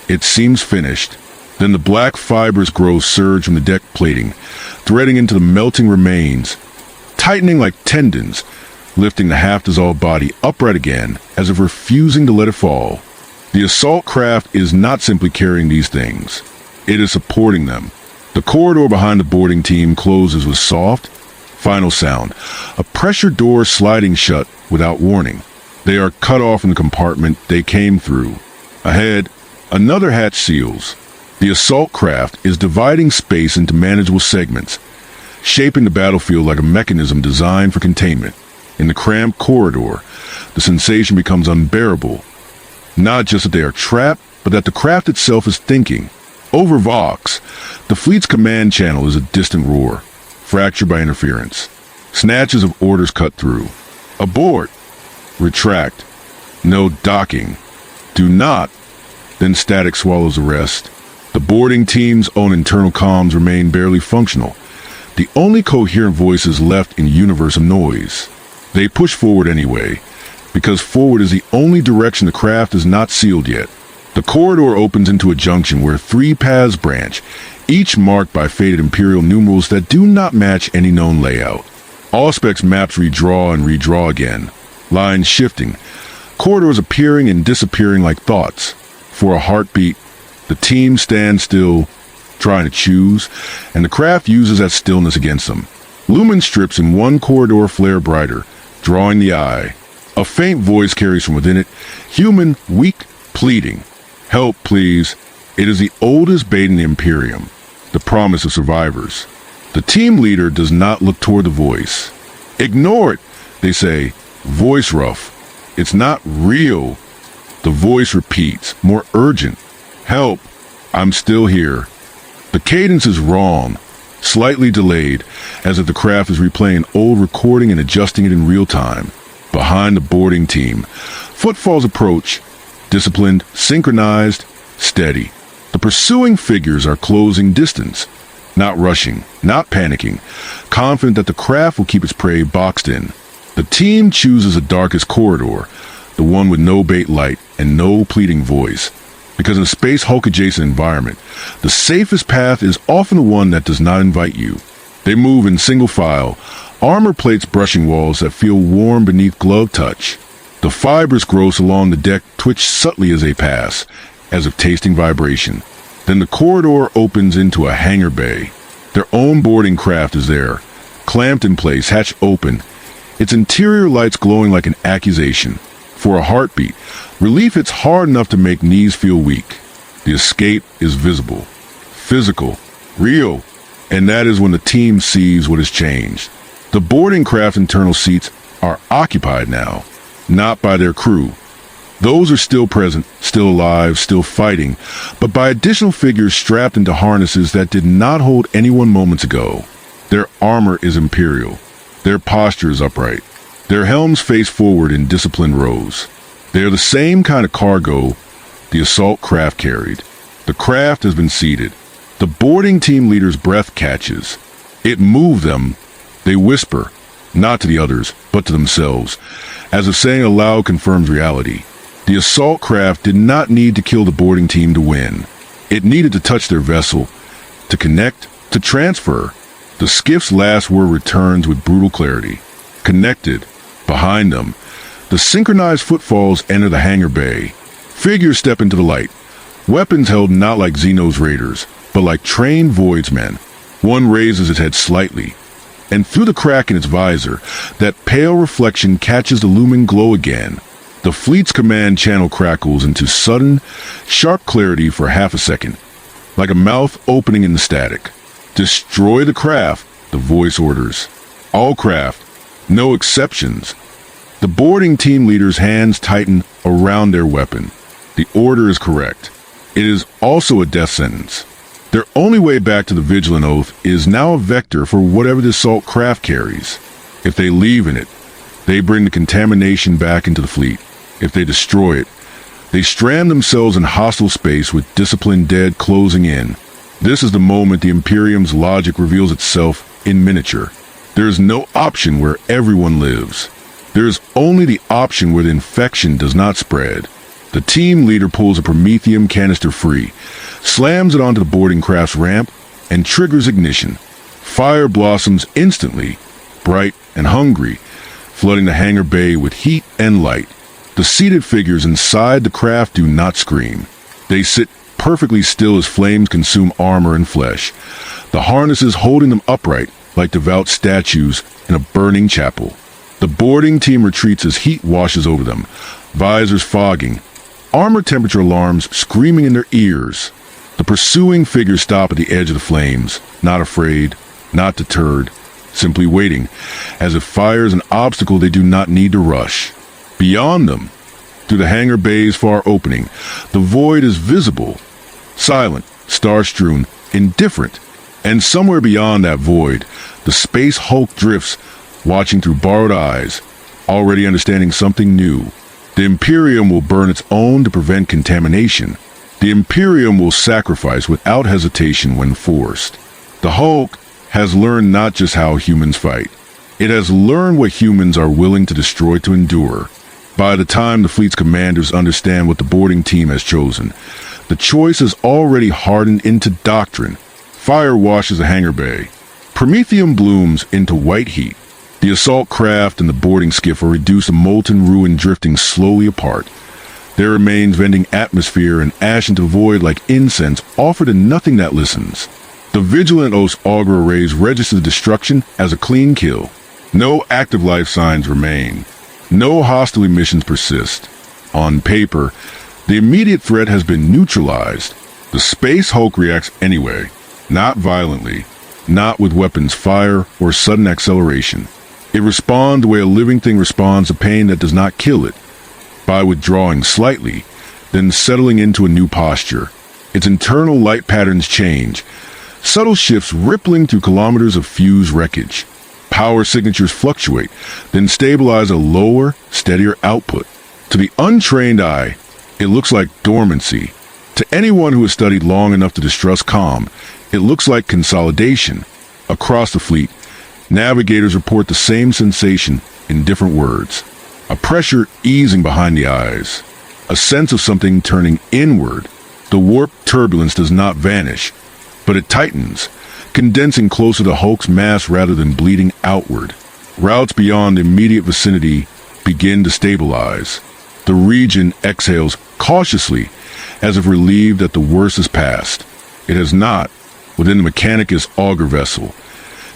it seems finished. Then the black fibers grow surge from the deck plating, threading into the melting remains. tightening like tendons, lifting the half-dissolved body upright again, as if refusing to let it fall. The assault craft is not simply carrying these things. It is supporting them. The corridor behind the boarding team closes with soft, final sound, a pressure door sliding shut without warning. They are cut off from the compartment they came through. Ahead, another hatch seals. The assault craft is dividing space into manageable segments, shaping the battlefield like a mechanism designed for containment. In the cramped corridor, the sensation becomes unbearable. Not just that they are trapped, but that the craft itself is thinking. Over Vox, the fleet's command channel is a distant roar, fractured by interference. Snatches of orders cut through. Abort. Retract. No docking. Do not. Then static swallows the rest. The boarding team's own internal comms remain barely functional, the only coherent voices left in a universe of noise. They push forward anyway, because forward is the only direction the craft is not sealed yet. The corridor opens into a junction where 3 paths branch, each marked by faded Imperial numerals that do not match any known layout. Auspex maps redraw and redraw again, lines shifting, corridors appearing and disappearing like thoughts. For a heartbeat, the team stands still, trying to choose, and the craft uses that stillness against them. Lumen strips in one corridor flare brighter, drawing the eye. A faint voice carries from within it, human, weak, pleading. Help, please. It is the oldest bait in the Imperium, the promise of survivors. The team leader does not look toward the voice. Ignore it, they say, voice rough. It's not real. The voice repeats, more urgent. Help, I'm still here. The cadence is wrong, slightly delayed, as if the craft is replaying an old recording and adjusting it in real time. Behind the boarding team, footfalls approach, disciplined, synchronized, steady. The pursuing figures are closing distance, not rushing, not panicking, confident that the craft will keep its prey boxed in. The team chooses the darkest corridor, the one with no bait light and no pleading voice. Because in a Space Hulk-adjacent environment, the safest path is often the one that does not invite you. They move in single file, armor plates brushing walls that feel warm beneath glove touch. The fibrous growths along the deck twitch subtly as they pass, as if tasting vibration. Then the corridor opens into a hangar bay. Their own boarding craft is there, clamped in place, hatch open, its interior lights glowing like an accusation. For a heartbeat, relief hits hard enough to make knees feel weak. The escape is visible, physical, real, and that is when the team sees what has changed. The boarding craft internal seats are occupied now, not by their crew. Those are still present, still alive, still fighting, but by additional figures strapped into harnesses that did not hold anyone moments ago. Their armor is Imperial. Their posture is upright. Their helms face forward in disciplined rows. They are the same kind of cargo the assault craft carried. The craft has been seated. The boarding team leader's breath catches. It moved them. They whisper, not to the others, but to themselves, as if saying aloud confirms reality. The assault craft did not need to kill the boarding team to win. It needed to touch their vessel, to connect, to transfer. The skiff's last word returns with brutal clarity. Connected. Behind them, the synchronized footfalls enter the hangar bay. Figures step into the light, weapons held not like Xeno's raiders, but like trained voidsmen. One raises its head slightly, and through the crack in its visor, that pale reflection catches the looming glow again. The fleet's command channel crackles into sudden, sharp clarity for half a second, like a mouth opening in the static. Destroy the craft, the voice orders. All craft. No exceptions. The boarding team leader's hands tighten around their weapon. The order is correct. It is also a death sentence. Their only way back to the Vigilant Oath is now a vector for whatever the assault craft carries. If they leave in it, they bring the contamination back into the fleet. If they destroy it, they strand themselves in hostile space with disciplined dead closing in. This is the moment the Imperium's logic reveals itself in miniature. There is no option where everyone lives. There is only the option where the infection does not spread. The team leader pulls a Prometheum canister free, slams it onto the boarding craft's ramp, and triggers ignition. Fire blossoms instantly, bright and hungry, flooding the hangar bay with heat and light. The seated figures inside the craft do not scream. They sit perfectly still as flames consume armor and flesh, the harnesses holding them upright like devout statues in a burning chapel. The boarding team retreats as heat washes over them, visors fogging, armor temperature alarms screaming in their ears. The pursuing figures stop at the edge of the flames, not afraid, not deterred, simply waiting, as if fire is an obstacle they do not need to rush. Beyond them, through the hangar bay's far opening, the void is visible, silent, star-strewn, indifferent, and somewhere beyond that void, the space hulk drifts, watching through borrowed eyes, already understanding something new. The Imperium will burn its own to prevent contamination. The Imperium will sacrifice without hesitation when forced. The Hulk has learned not just how humans fight. It has learned what humans are willing to destroy to endure. By the time the fleet's commanders understand what the boarding team has chosen, the choice is already hardened into doctrine. Fire washes the hangar bay. Promethium blooms into white heat. The assault craft and the boarding skiff are reduced to molten ruin drifting slowly apart. Their remains vending atmosphere and ash into void like incense offer to nothing that listens. The Vigilant Oath's auger arrays register destruction as a clean kill. No active life signs remain. No hostile emissions persist. On paper, the immediate threat has been neutralized. The Space Hulk reacts anyway, not violently, not with weapons fire or sudden acceleration. It responds the way a living thing responds to pain that does not kill it, by withdrawing slightly, then settling into a new posture. Its internal light patterns change, subtle shifts rippling through kilometers of fused wreckage. Power signatures fluctuate, then stabilize a lower, steadier output. To the untrained eye, it looks like dormancy. To anyone who has studied long enough to distrust calm, it looks like consolidation. Across the fleet, navigators report the same sensation in different words. A pressure easing behind the eyes. A sense of something turning inward. The warp turbulence does not vanish, but it tightens, condensing closer to Hulk's mass rather than bleeding outward. Routes beyond the immediate vicinity begin to stabilize. The region exhales cautiously, as if relieved that the worst is past. It has not, within the Mechanicus auger vessel.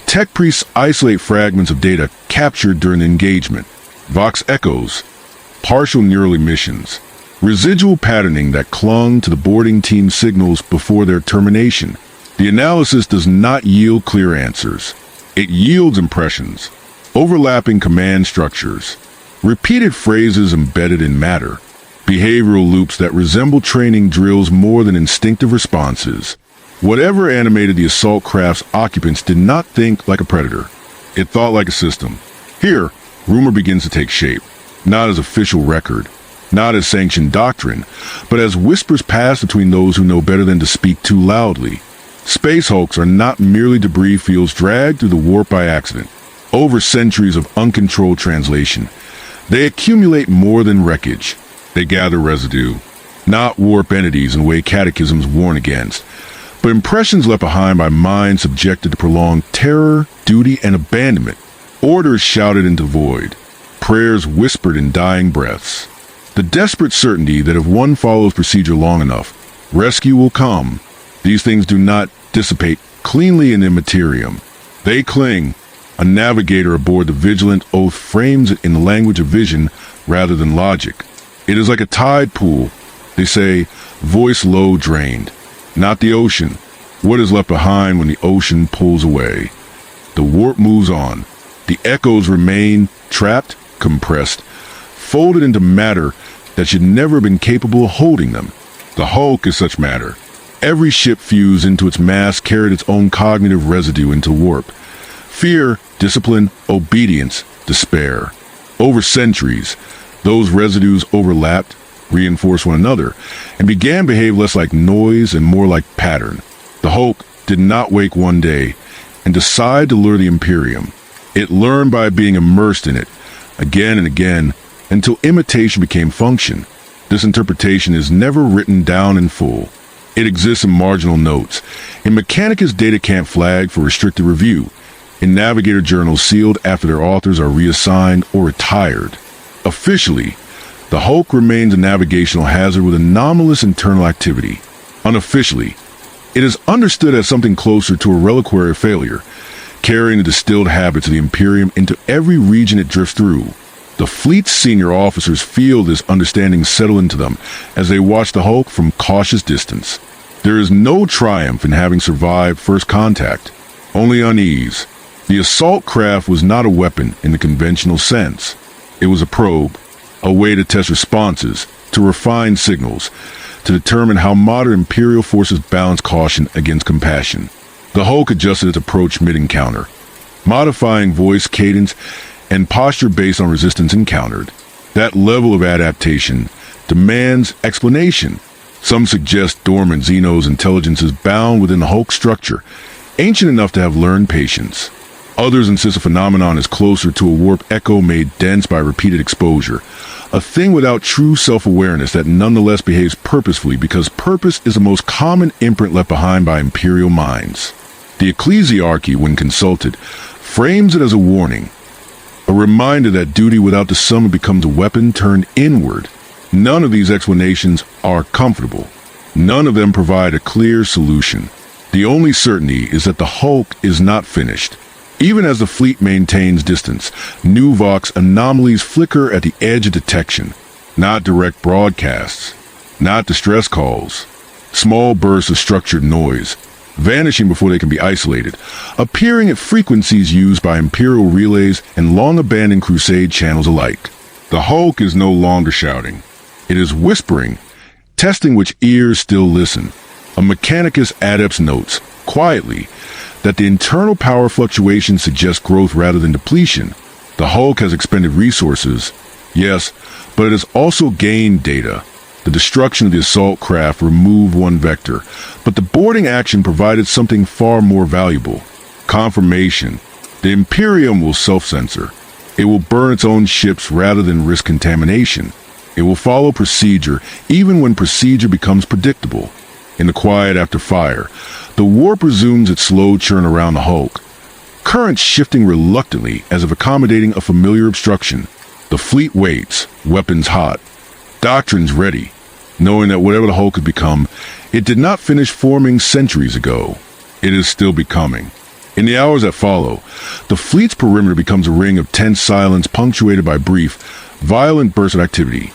Tech priests isolate fragments of data captured during the engagement. Vox echoes, partial neural emissions, residual patterning that clung to the boarding team signals before their termination. The analysis does not yield clear answers. It yields impressions, overlapping command structures, repeated phrases embedded in matter, behavioral loops that resemble training drills more than instinctive responses. Whatever animated the assault craft's occupants did not think like a predator. It thought like a system. Here, rumor begins to take shape, not as official record, not as sanctioned doctrine, but as whispers pass between those who know better than to speak too loudly. Space hulks are not merely debris fields dragged through the warp by accident. Over centuries of uncontrolled translation, they accumulate more than wreckage. They gather residue, not warp entities in a way catechisms warn against, but impressions left behind by minds subjected to prolonged terror, duty, and abandonment. Orders shouted into void, prayers whispered in dying breaths. The desperate certainty that if one follows procedure long enough, rescue will come. These things do not dissipate cleanly in Imperium. They cling. A navigator aboard the Vigilant Oath frames it in the language of vision rather than logic. It is like a tide pool, they say, voice low drained. Not the ocean. What is left behind when the ocean pulls away? The warp moves on. The echoes remain trapped, compressed, folded into matter that should never have been capable of holding them. The Hulk is such matter. Every ship fused into its mass carried its own cognitive residue into warp. Fear, discipline, obedience, despair. Over centuries, those residues overlapped, reinforced one another, and began to behave less like noise and more like pattern. The Hulk did not wake one day and decide to lure the Imperium. It learned by being immersed in it, again and again, until imitation became function. This interpretation is never written down in full. It exists in marginal notes, in Mechanicus data camp flag for restricted review, in Navigator journals sealed after their authors are reassigned or retired. Officially, the Hulk remains a navigational hazard with anomalous internal activity. Unofficially, it is understood as something closer to a reliquary failure, carrying the distilled habits of the Imperium into every region it drifts through. The fleet's senior officers feel this understanding settle into them as they watch the Hulk from cautious distance. There is no triumph in having survived first contact, only unease. The assault craft was not a weapon in the conventional sense. It was a probe, a way to test responses, to refine signals, to determine how modern Imperial forces balance caution against compassion. The Hulk adjusted its approach mid-encounter, modifying voice cadence and posture based on resistance encountered. That level of adaptation demands explanation. Some suggest dormant Xeno's intelligence is bound within the Hulk structure, ancient enough to have learned patience. Others insist a phenomenon is closer to a warp echo made dense by repeated exposure, a thing without true self-awareness that nonetheless behaves purposefully because purpose is the most common imprint left behind by Imperial minds. The Ecclesiarchy, when consulted, frames it as a warning, a reminder that duty without the summit becomes a weapon turned inward. None of these explanations are comfortable. None of them provide a clear solution. The only certainty is that the Hulk is not finished. Even as the fleet maintains distance, new Vox anomalies flicker at the edge of detection. Not direct broadcasts, not distress calls. Small bursts of structured noise, vanishing before they can be isolated, appearing at frequencies used by Imperial relays and long-abandoned Crusade channels alike. The Hulk is no longer shouting. It is whispering, testing which ears still listen. A Mechanicus Adepts notes, quietly, that the internal power fluctuations suggest growth rather than depletion. The Hulk has expended resources, yes, but it has also gained data. The destruction of the assault craft removed one vector, but the boarding action provided something far more valuable. Confirmation. The Imperium will self-censor. It will burn its own ships rather than risk contamination. It will follow procedure, even when procedure becomes predictable. In the quiet after fire, the warp resumes its slow churn around the Hulk, currents shifting reluctantly as if accommodating a familiar obstruction. The fleet waits, weapons hot, doctrines ready, knowing that whatever the Hulk had become, it did not finish forming centuries ago. It is still becoming. In the hours that follow, the fleet's perimeter becomes a ring of tense silence punctuated by brief, violent bursts of activity.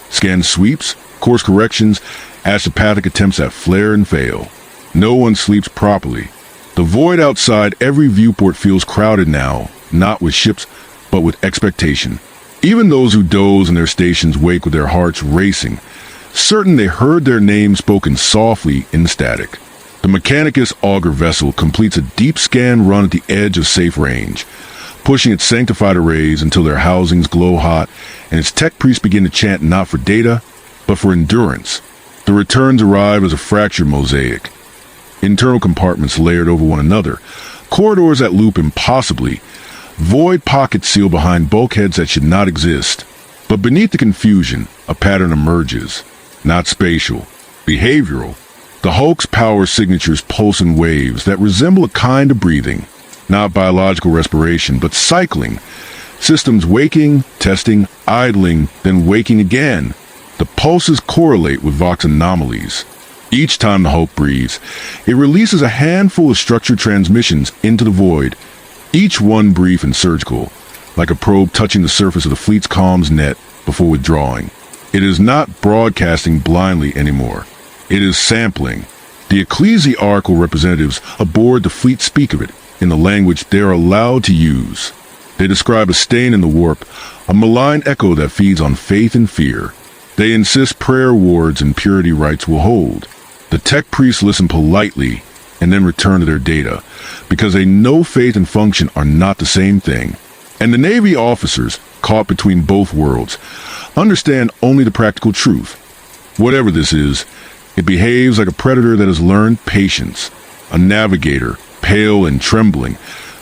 Scan sweeps, course corrections, astropathic attempts that flare and fail. No one sleeps properly. The void outside every viewport feels crowded now, not with ships, but with expectation. Even those who doze in their stations wake with their hearts racing, certain they heard their names spoken softly in the static. The Mechanicus Augur vessel completes a deep scan run at the edge of safe range, pushing its sanctified arrays until their housings glow hot and its tech priests begin to chant not for data, but for endurance. The returns arrive as a fractured mosaic. Internal compartments layered over one another, corridors that loop impossibly, void pockets sealed behind bulkheads that should not exist. But beneath the confusion, a pattern emerges. Not spatial, behavioral. The Hulk's power signatures pulse in waves that resemble a kind of breathing. Not biological respiration, but cycling. Systems waking, testing, idling, then waking again. The pulses correlate with Vox anomalies. Each time the Hulk breathes, it releases a handful of structured transmissions into the void, each one brief and surgical, like a probe touching the surface of the fleet's comms net before withdrawing. It is not broadcasting blindly anymore. It is sampling. The ecclesiarchal representatives aboard the fleet speak of it in the language they are allowed to use. They describe a stain in the warp, a malign echo that feeds on faith and fear. They insist prayer wards and purity rites will hold. The tech priests listen politely and then return to their data, because they know faith and function are not the same thing. And the Navy officers, caught between both worlds, understand only the practical truth. Whatever this is, it behaves like a predator that has learned patience. A navigator, pale and trembling,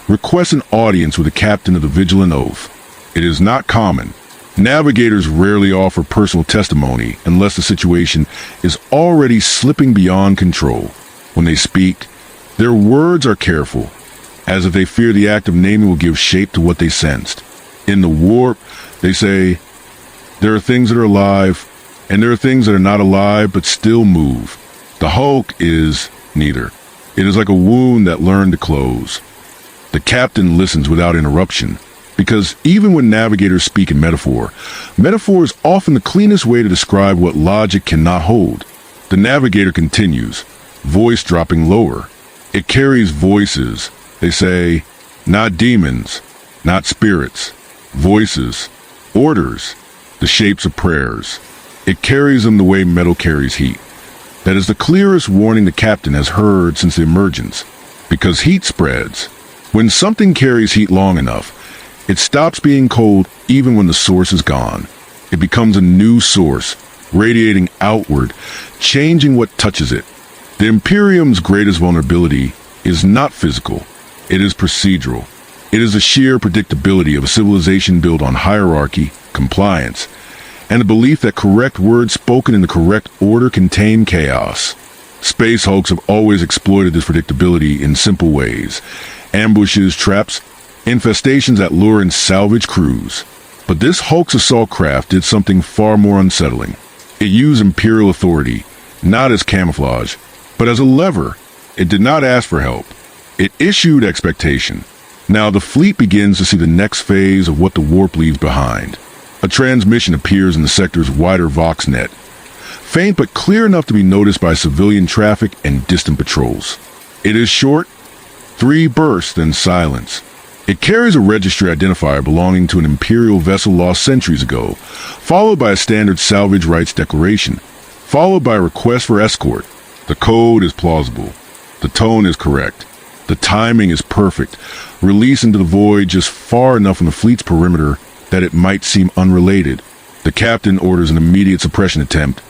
requests an audience with the captain of the Vigilant Oath. It is not common. Navigators rarely offer personal testimony unless the situation is already slipping beyond control. When they speak, their words are careful, as if they fear the act of naming will give shape to what they sensed. In the warp, they say, there are things that are alive, and there are things that are not alive but still move. The Hulk is neither. It is like a wound that learned to close. The captain listens without interruption, because even when navigators speak in metaphor is often the cleanest way to describe what logic cannot hold. The navigator continues, voice dropping lower. It carries voices. They say, not demons, not spirits, voices, orders, the shapes of prayers. It carries them the way metal carries heat. That is the clearest warning the captain has heard since the Emergence, because heat spreads. When something carries heat long enough, it stops being cold even when the source is gone. It becomes a new source, radiating outward, changing what touches it. The Imperium's greatest vulnerability is not physical, it is procedural. It is the sheer predictability of a civilization built on hierarchy, compliance, and the belief that correct words spoken in the correct order contain chaos. Space Hulks have always exploited this predictability in simple ways. Ambushes, traps, infestations that lure in salvage crews. But this Hulk's assault craft did something far more unsettling. It used Imperial authority, not as camouflage, but as a lever. It did not ask for help. It issued expectation. Now the fleet begins to see the next phase of what the warp leaves behind. A transmission appears in the sector's wider Vox net, faint but clear enough to be noticed by civilian traffic and distant patrols. It is short, 3 bursts, then silence. It carries a registry identifier belonging to an Imperial vessel lost centuries ago, followed by a standard salvage rights declaration, followed by a request for escort. The code is plausible. The tone is correct. The timing is perfect. Release into the void just far enough from the fleet's perimeter that it might seem unrelated. The captain orders an immediate suppression attempt,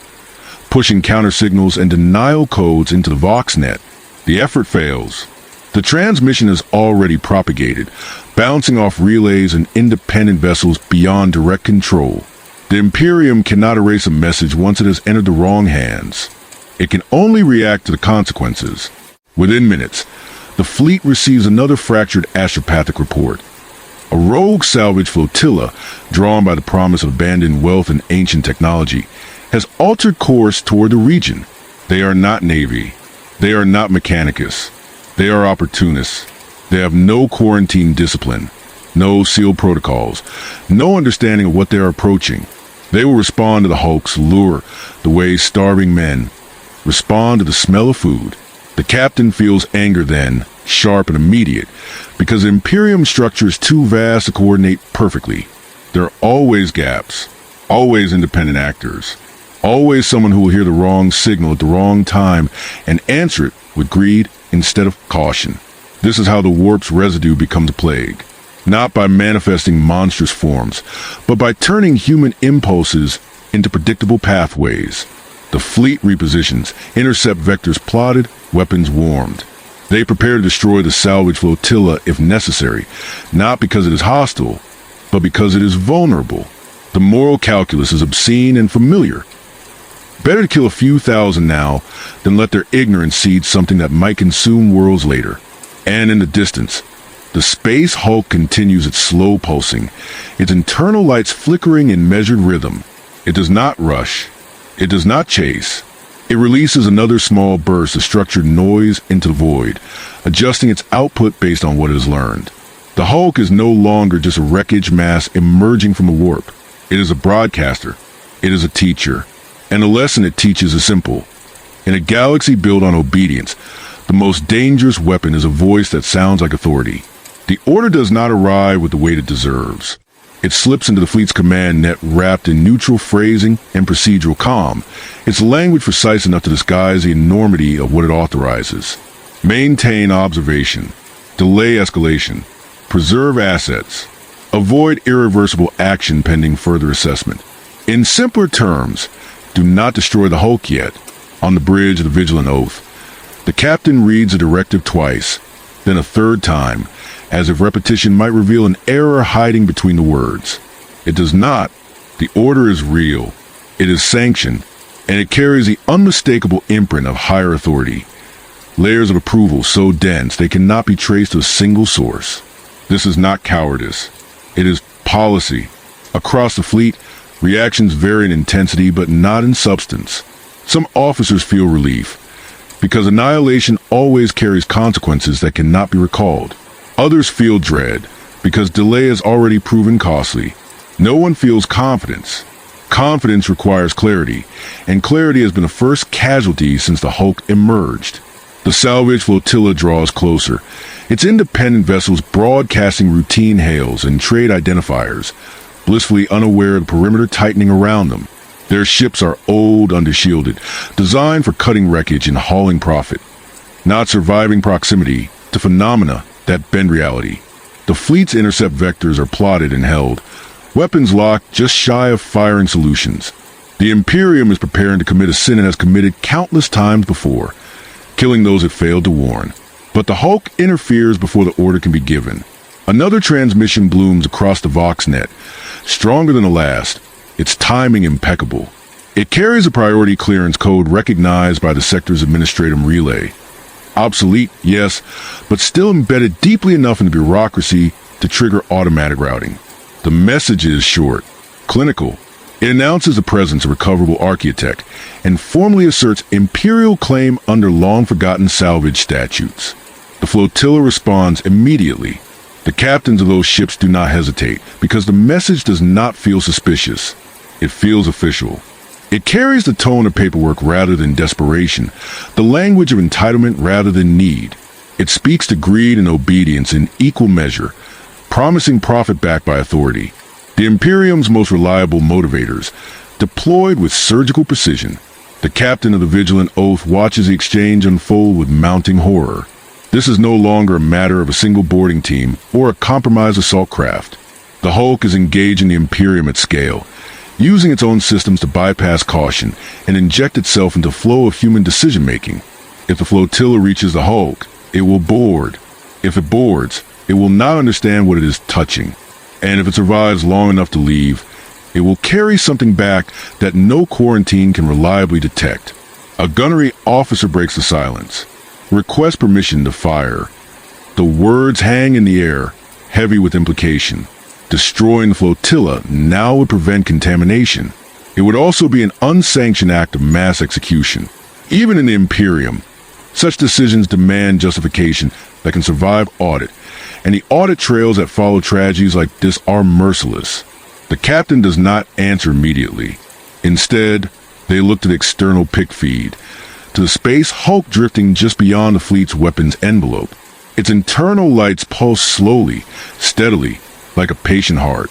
pushing counter signals and denial codes into the Vox net. The effort fails. The transmission is already propagated, bouncing off relays and independent vessels beyond direct control. The Imperium cannot erase a message once it has entered the wrong hands. It can only react to the consequences. Within minutes, the fleet receives another fractured astropathic report. A rogue salvage flotilla, drawn by the promise of abandoned wealth and ancient technology, has altered course toward the region. They are not Navy. They are not Mechanicus. They are opportunists. They have no quarantine discipline, no sealed protocols, no understanding of what they are approaching. They will respond to the Hulk's lure the way starving men respond to the smell of food. The captain feels anger then, sharp and immediate, because the Imperium structure is too vast to coordinate perfectly. There are always gaps, always independent actors, always someone who will hear the wrong signal at the wrong time and answer it with greed instead of caution. This is how the warp's residue becomes a plague, not by manifesting monstrous forms, but by turning human impulses into predictable pathways. The fleet repositions, intercept vectors plotted, weapons warmed. They prepare to destroy the salvage flotilla if necessary, not because it is hostile, but because it is vulnerable. The moral calculus is obscene and familiar. Better to kill a few thousand now than let their ignorance seed something that might consume worlds later. And in the distance, the Space Hulk continues its slow pulsing, its internal lights flickering in measured rhythm. It does not rush. It does not chase. It releases another small burst of structured noise into the void, adjusting its output based on what it has learned. The Hulk is no longer just a wreckage mass emerging from a warp. It is a broadcaster. It is a teacher. And the lesson it teaches is simple. In a galaxy built on obedience, the most dangerous weapon is a voice that sounds like authority. The order does not arrive with the weight it deserves. It slips into the fleet's command net wrapped in neutral phrasing and procedural calm, its language precise enough to disguise the enormity of what it authorizes. Maintain observation. Delay escalation. Preserve assets. Avoid irreversible action pending further assessment. In simpler terms, do not destroy the Hulk yet. On the bridge of the Vigilant Oath, the captain reads a directive twice, then a third time, as if repetition might reveal an error hiding between the words. It does not. The order is real. It is sanctioned, and it carries the unmistakable imprint of higher authority. layers of approval so dense they cannot be traced to a single source. This is not cowardice. It is policy. Across the fleet, reactions vary in intensity but not in substance. Some officers feel relief, because annihilation always carries consequences that cannot be recalled. Others feel dread, because delay has already proven costly. No one feels confidence. Confidence requires clarity, and clarity has been the first casualty since the Hulk emerged. The salvage flotilla draws closer, its independent vessels broadcasting routine hails and trade identifiers, blissfully unaware of the perimeter tightening around them. Their ships are old, undershielded, designed for cutting wreckage and hauling profit, not surviving proximity to phenomena that bend reality. The fleet's intercept vectors are plotted and held, weapons locked just shy of firing solutions. The Imperium is preparing to commit a sin it has committed countless times before, killing those it failed to warn. But the Hulk interferes before the order can be given. Another transmission blooms across the VoxNet, stronger than the last, its timing impeccable. It carries a priority clearance code recognized by the sector's administratum relay. Obsolete, yes, but still embedded deeply enough in the bureaucracy to trigger automatic routing. The message is short, clinical. It announces the presence of recoverable archaeotech and formally asserts Imperial claim under long-forgotten salvage statutes. The flotilla responds immediately. The captains of those ships do not hesitate, because the message does not feel suspicious. It feels official. It carries the tone of paperwork rather than desperation, the language of entitlement rather than need. It speaks to greed and obedience in equal measure, promising profit backed by authority. The Imperium's most reliable motivators, deployed with surgical precision. The captain of the Vigilant Oath watches the exchange unfold with mounting horror. This is no longer a matter of a single boarding team or a compromised assault craft. The Hulk is engaging the Imperium at scale, using its own systems to bypass caution and inject itself into the flow of human decision-making. If the flotilla reaches the Hulk, it will board. If it boards, it will not understand what it is touching. And if it survives long enough to leave, it will carry something back that no quarantine can reliably detect. A gunnery officer breaks the silence. Request permission to fire. The words hang in the air, heavy with implication. Destroying the flotilla now would prevent contamination. It would also be an unsanctioned act of mass execution. Even in the Imperium, such decisions demand justification that can survive audit, and the audit trails that follow tragedies like this are merciless. The captain does not answer immediately. Instead, they look to the external pick feed, to the space Hulk drifting just beyond the fleet's weapons envelope. Its internal lights pulse slowly, steadily, like a patient heart.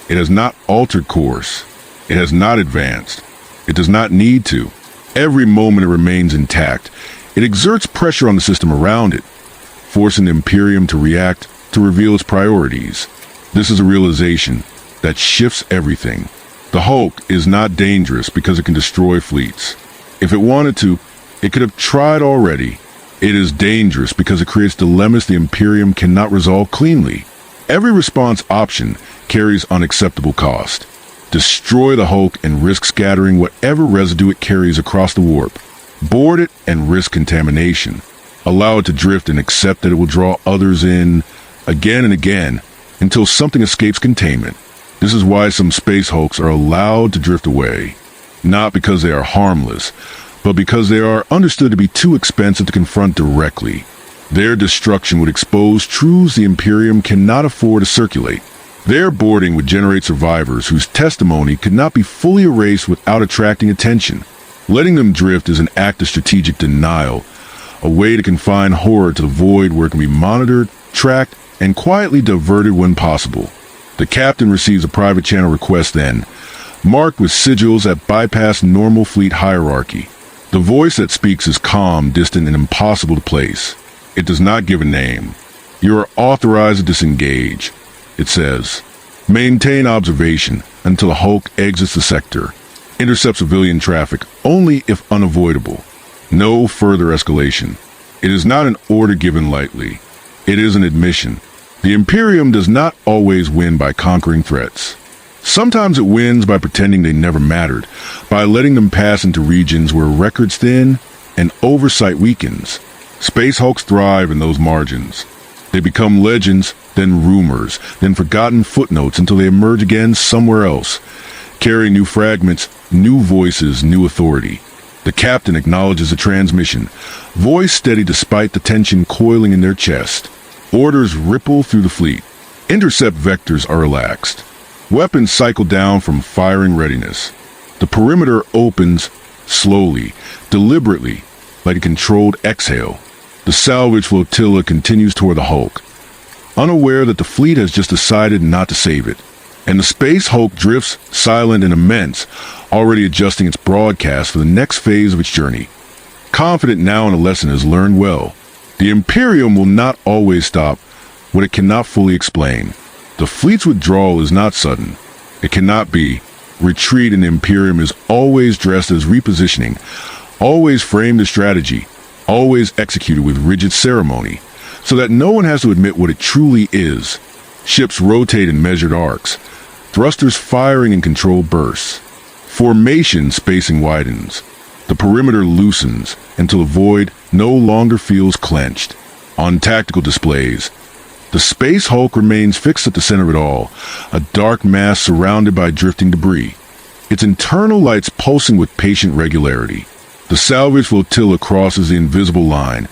It has not altered course. It has not advanced. It does not need to. Every moment it remains intact. It exerts pressure on the system around it, forcing the Imperium to react, to reveal its priorities. This is a realization that shifts everything. The Hulk is not dangerous because it can destroy fleets. If it wanted to, it could have tried already. It is dangerous because it creates dilemmas the Imperium cannot resolve cleanly. Every response option carries unacceptable cost. Destroy the Hulk and risk scattering whatever residue it carries across the warp. Board it and risk contamination. Allow it to drift and accept that it will draw others in again and again until something escapes containment. This is why some space Hulks are allowed to drift away. Not because they are harmless, but because they are understood to be too expensive to confront directly. Their destruction would expose truths the Imperium cannot afford to circulate. Their boarding would generate survivors whose testimony could not be fully erased without attracting attention. Letting them drift is an act of strategic denial, a way to confine horror to the void where it can be monitored, tracked, and quietly diverted when possible. The captain receives a private channel request then, marked with sigils that bypass normal fleet hierarchy. The voice that speaks is calm, distant, and impossible to place. It does not give a name. You are authorized to disengage. It says, maintain observation until the Hulk exits the sector. Intercept civilian traffic only if unavoidable. No further escalation. It is not an order given lightly. It is an admission. The Imperium does not always win by conquering threats. Sometimes it wins by pretending they never mattered, by letting them pass into regions where records thin and oversight weakens. Space Hulks thrive in those margins. They become legends, then rumors, then forgotten footnotes until they emerge again somewhere else, carrying new fragments, new voices, new authority. The captain acknowledges the transmission, voice steady despite the tension coiling in their chest. Orders ripple through the fleet. Intercept vectors are relaxed. Weapons cycle down from firing readiness. The perimeter opens slowly, deliberately, like a controlled exhale. The salvage flotilla continues toward the Hulk, unaware that the fleet has just decided not to save it. And the Space Hulk drifts, silent and immense, already adjusting its broadcast for the next phase of its journey. Confident now in a lesson it has learned well. The Imperium will not always stop what it cannot fully explain. The fleet's withdrawal is not sudden. It cannot be. Retreat in the Imperium is always dressed as repositioning, always framed as strategy, always executed with rigid ceremony, so that no one has to admit what it truly is. Ships rotate in measured arcs, thrusters firing in controlled bursts. Formation spacing widens. The perimeter loosens until the void no longer feels clenched. On tactical displays, the Space Hulk remains fixed at the center of it all, a dark mass surrounded by drifting debris, its internal lights pulsing with patient regularity. The salvage flotilla crosses the invisible line,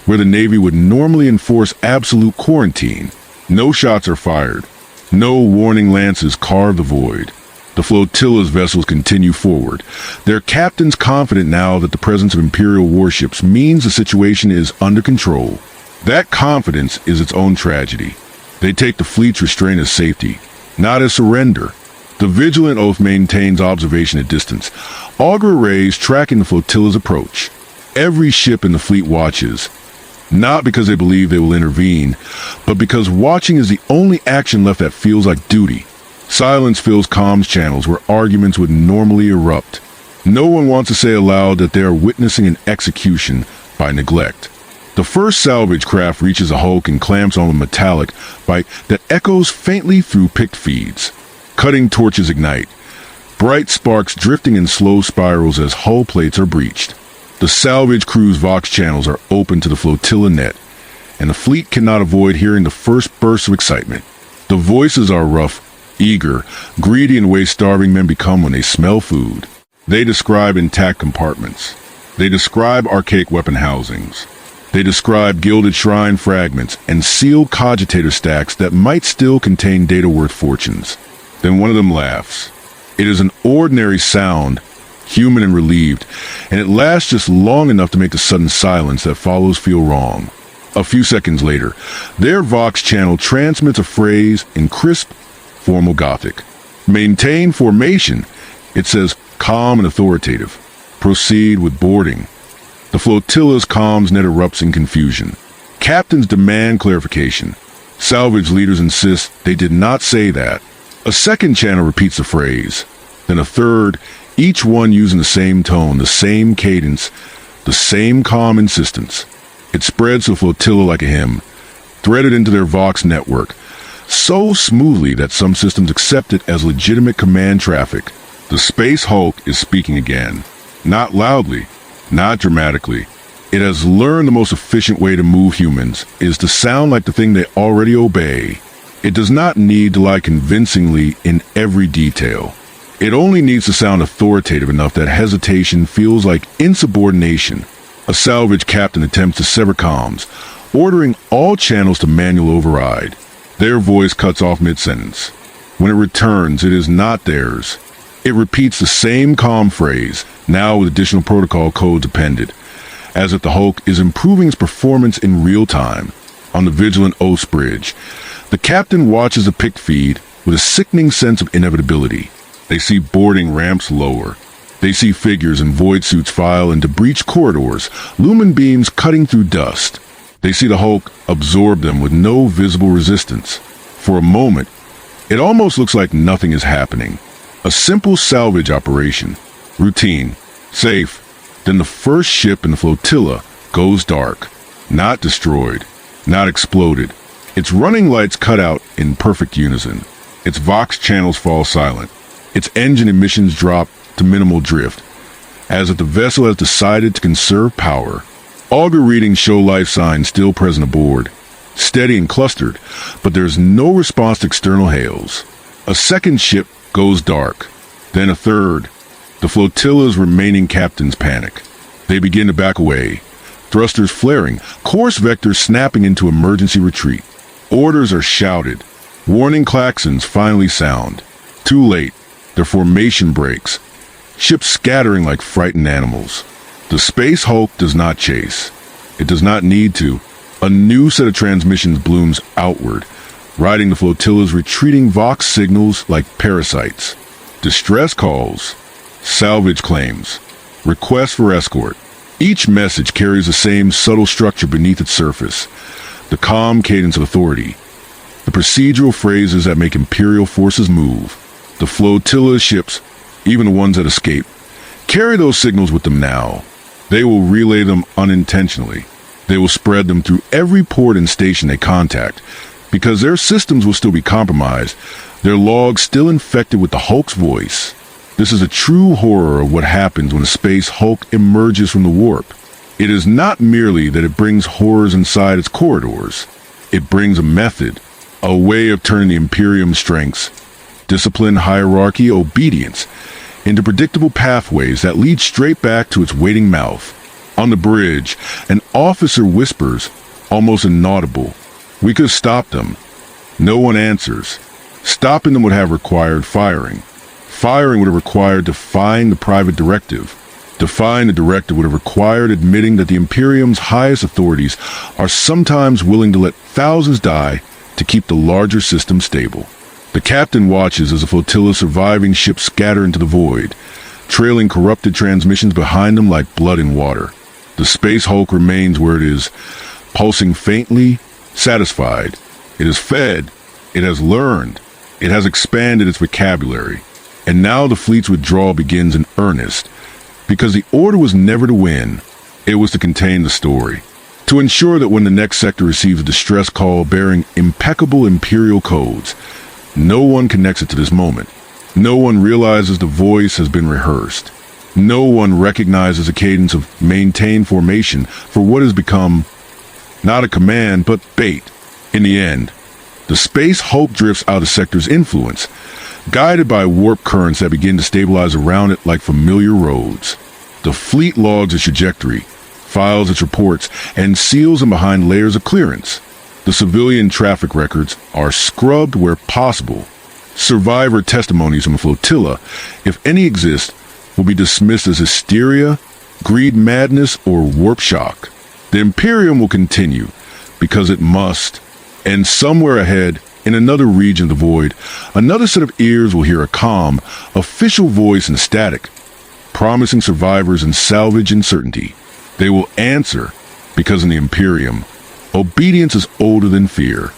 where the Navy would normally enforce absolute quarantine. No shots are fired. No warning lances carve the void. The flotilla's vessels continue forward, their captains confident now that the presence of Imperial warships means the situation is under control. That confidence is its own tragedy. They take the fleet's restraint as safety, not as surrender. The Vigilant Oath maintains observation at distance, auger arrays tracking the flotilla's approach. Every ship in the fleet watches, not because they believe they will intervene, but because watching is the only action left that feels like duty. Silence fills comms channels where arguments would normally erupt. No one wants to say aloud that they are witnessing an execution by neglect. The first salvage craft reaches a Hulk and clamps on a metallic bite that echoes faintly through picked feeds. Cutting torches ignite, bright sparks drifting in slow spirals as hull plates are breached. The salvage crew's Vox channels are open to the flotilla net, and the fleet cannot avoid hearing the first burst of excitement. The voices are rough, eager, greedy in the way starving men become when they smell food. They describe intact compartments. They describe archaic weapon housings. They describe gilded shrine fragments and sealed cogitator stacks that might still contain data worth fortunes. Then one of them laughs. It is an ordinary sound, human and relieved, and it lasts just long enough to make the sudden silence that follows feel wrong. A few seconds later, their Vox channel transmits a phrase in crisp, formal Gothic. Maintain formation. It says calm and authoritative. Proceed with boarding. The flotilla's comms net erupts in confusion. Captains demand clarification. Salvage leaders insist they did not say that. A second channel repeats the phrase. Then a third, each one using the same tone, the same cadence, the same calm insistence. It spreads to the flotilla like a hymn, threaded into their Vox network, so smoothly that some systems accept it as legitimate command traffic. The Space Hulk is speaking again. Not loudly, not dramatically. It has learned the most efficient way to move humans is to sound like the thing they already obey. It does not need to lie convincingly in every detail. It only needs to sound authoritative enough that hesitation feels like insubordination. A salvage captain attempts to sever comms, ordering all channels to manual override. Their voice cuts off mid-sentence. When it returns, it is not theirs. It repeats the same comm phrase, now with additional protocol codes appended, as if the Hulk is improving its performance in real time. On the Vigilant Oath bridge, the captain watches a pick feed with a sickening sense of inevitability. They see boarding ramps lower. They see figures in void suits file into breached corridors, lumen beams cutting through dust. They see the Hulk absorb them with no visible resistance. For a moment, it almost looks like nothing is happening. A simple salvage operation. Routine. Safe. Then the first ship in the flotilla goes dark. Not destroyed. Not exploded. Its running lights cut out in perfect unison. Its Vox channels fall silent. Its engine emissions drop to minimal drift, as if the vessel has decided to conserve power. Auger readings show life signs still present aboard, steady and clustered, but there's no response to external hails. A second ship goes dark, then a third. The flotilla's remaining captains panic. They begin to back away, thrusters flaring, course vectors snapping into emergency retreat. Orders are shouted. Warning klaxons finally sound. Too late. Their formation breaks. Ships scattering like frightened animals. The Space Hulk does not chase. It does not need to. A new set of transmissions blooms outward, riding the flotilla's retreating Vox signals like parasites. Distress calls, salvage claims, requests for escort. Each message carries the same subtle structure beneath its surface. The calm cadence of authority. The procedural phrases that make Imperial forces move. The flotilla's ships, even the ones that escape, carry those signals with them now. They will relay them unintentionally. They will spread them through every port and station they contact, because their systems will still be compromised, their logs still infected with the Hulk's voice. This is a true horror of what happens when a Space Hulk emerges from the warp. It is not merely that it brings horrors inside its corridors. It brings a method, a way of turning the Imperium's strengths, discipline, hierarchy, obedience, into predictable pathways that lead straight back to its waiting mouth. On the bridge, an officer whispers, almost inaudible, "We could stop them." No one answers. Stopping them would have required firing. Firing would have required defying the private directive. Defying the directive would have required admitting that the Imperium's highest authorities are sometimes willing to let thousands die to keep the larger system stable. The captain watches as the flotilla's surviving ships scatter into the void, trailing corrupted transmissions behind them like blood in water. The Space Hulk remains where it is, pulsing faintly, satisfied. It is fed. It has learned. It has expanded its vocabulary. And now the fleet's withdrawal begins in earnest, because the order was never to win. It was to contain the story. To ensure that when the next sector receives a distress call bearing impeccable Imperial codes, no one connects it to this moment. No one realizes the voice has been rehearsed. No one recognizes a cadence of maintained formation for what has become not a command, but bait. In the end, the Space Hulk drifts out of sector's influence, guided by warp currents that begin to stabilize around it like familiar roads. The fleet logs its trajectory, files its reports, and seals them behind layers of clearance. The civilian traffic records are scrubbed where possible. Survivor testimonies from the flotilla, if any exist, will be dismissed as hysteria, greed madness, or warp shock. The Imperium will continue, because it must, and somewhere ahead, in another region of the void, another set of ears will hear a calm, official voice in static, promising survivors and salvage and certainty. They will answer, because in the Imperium, obedience is older than fear.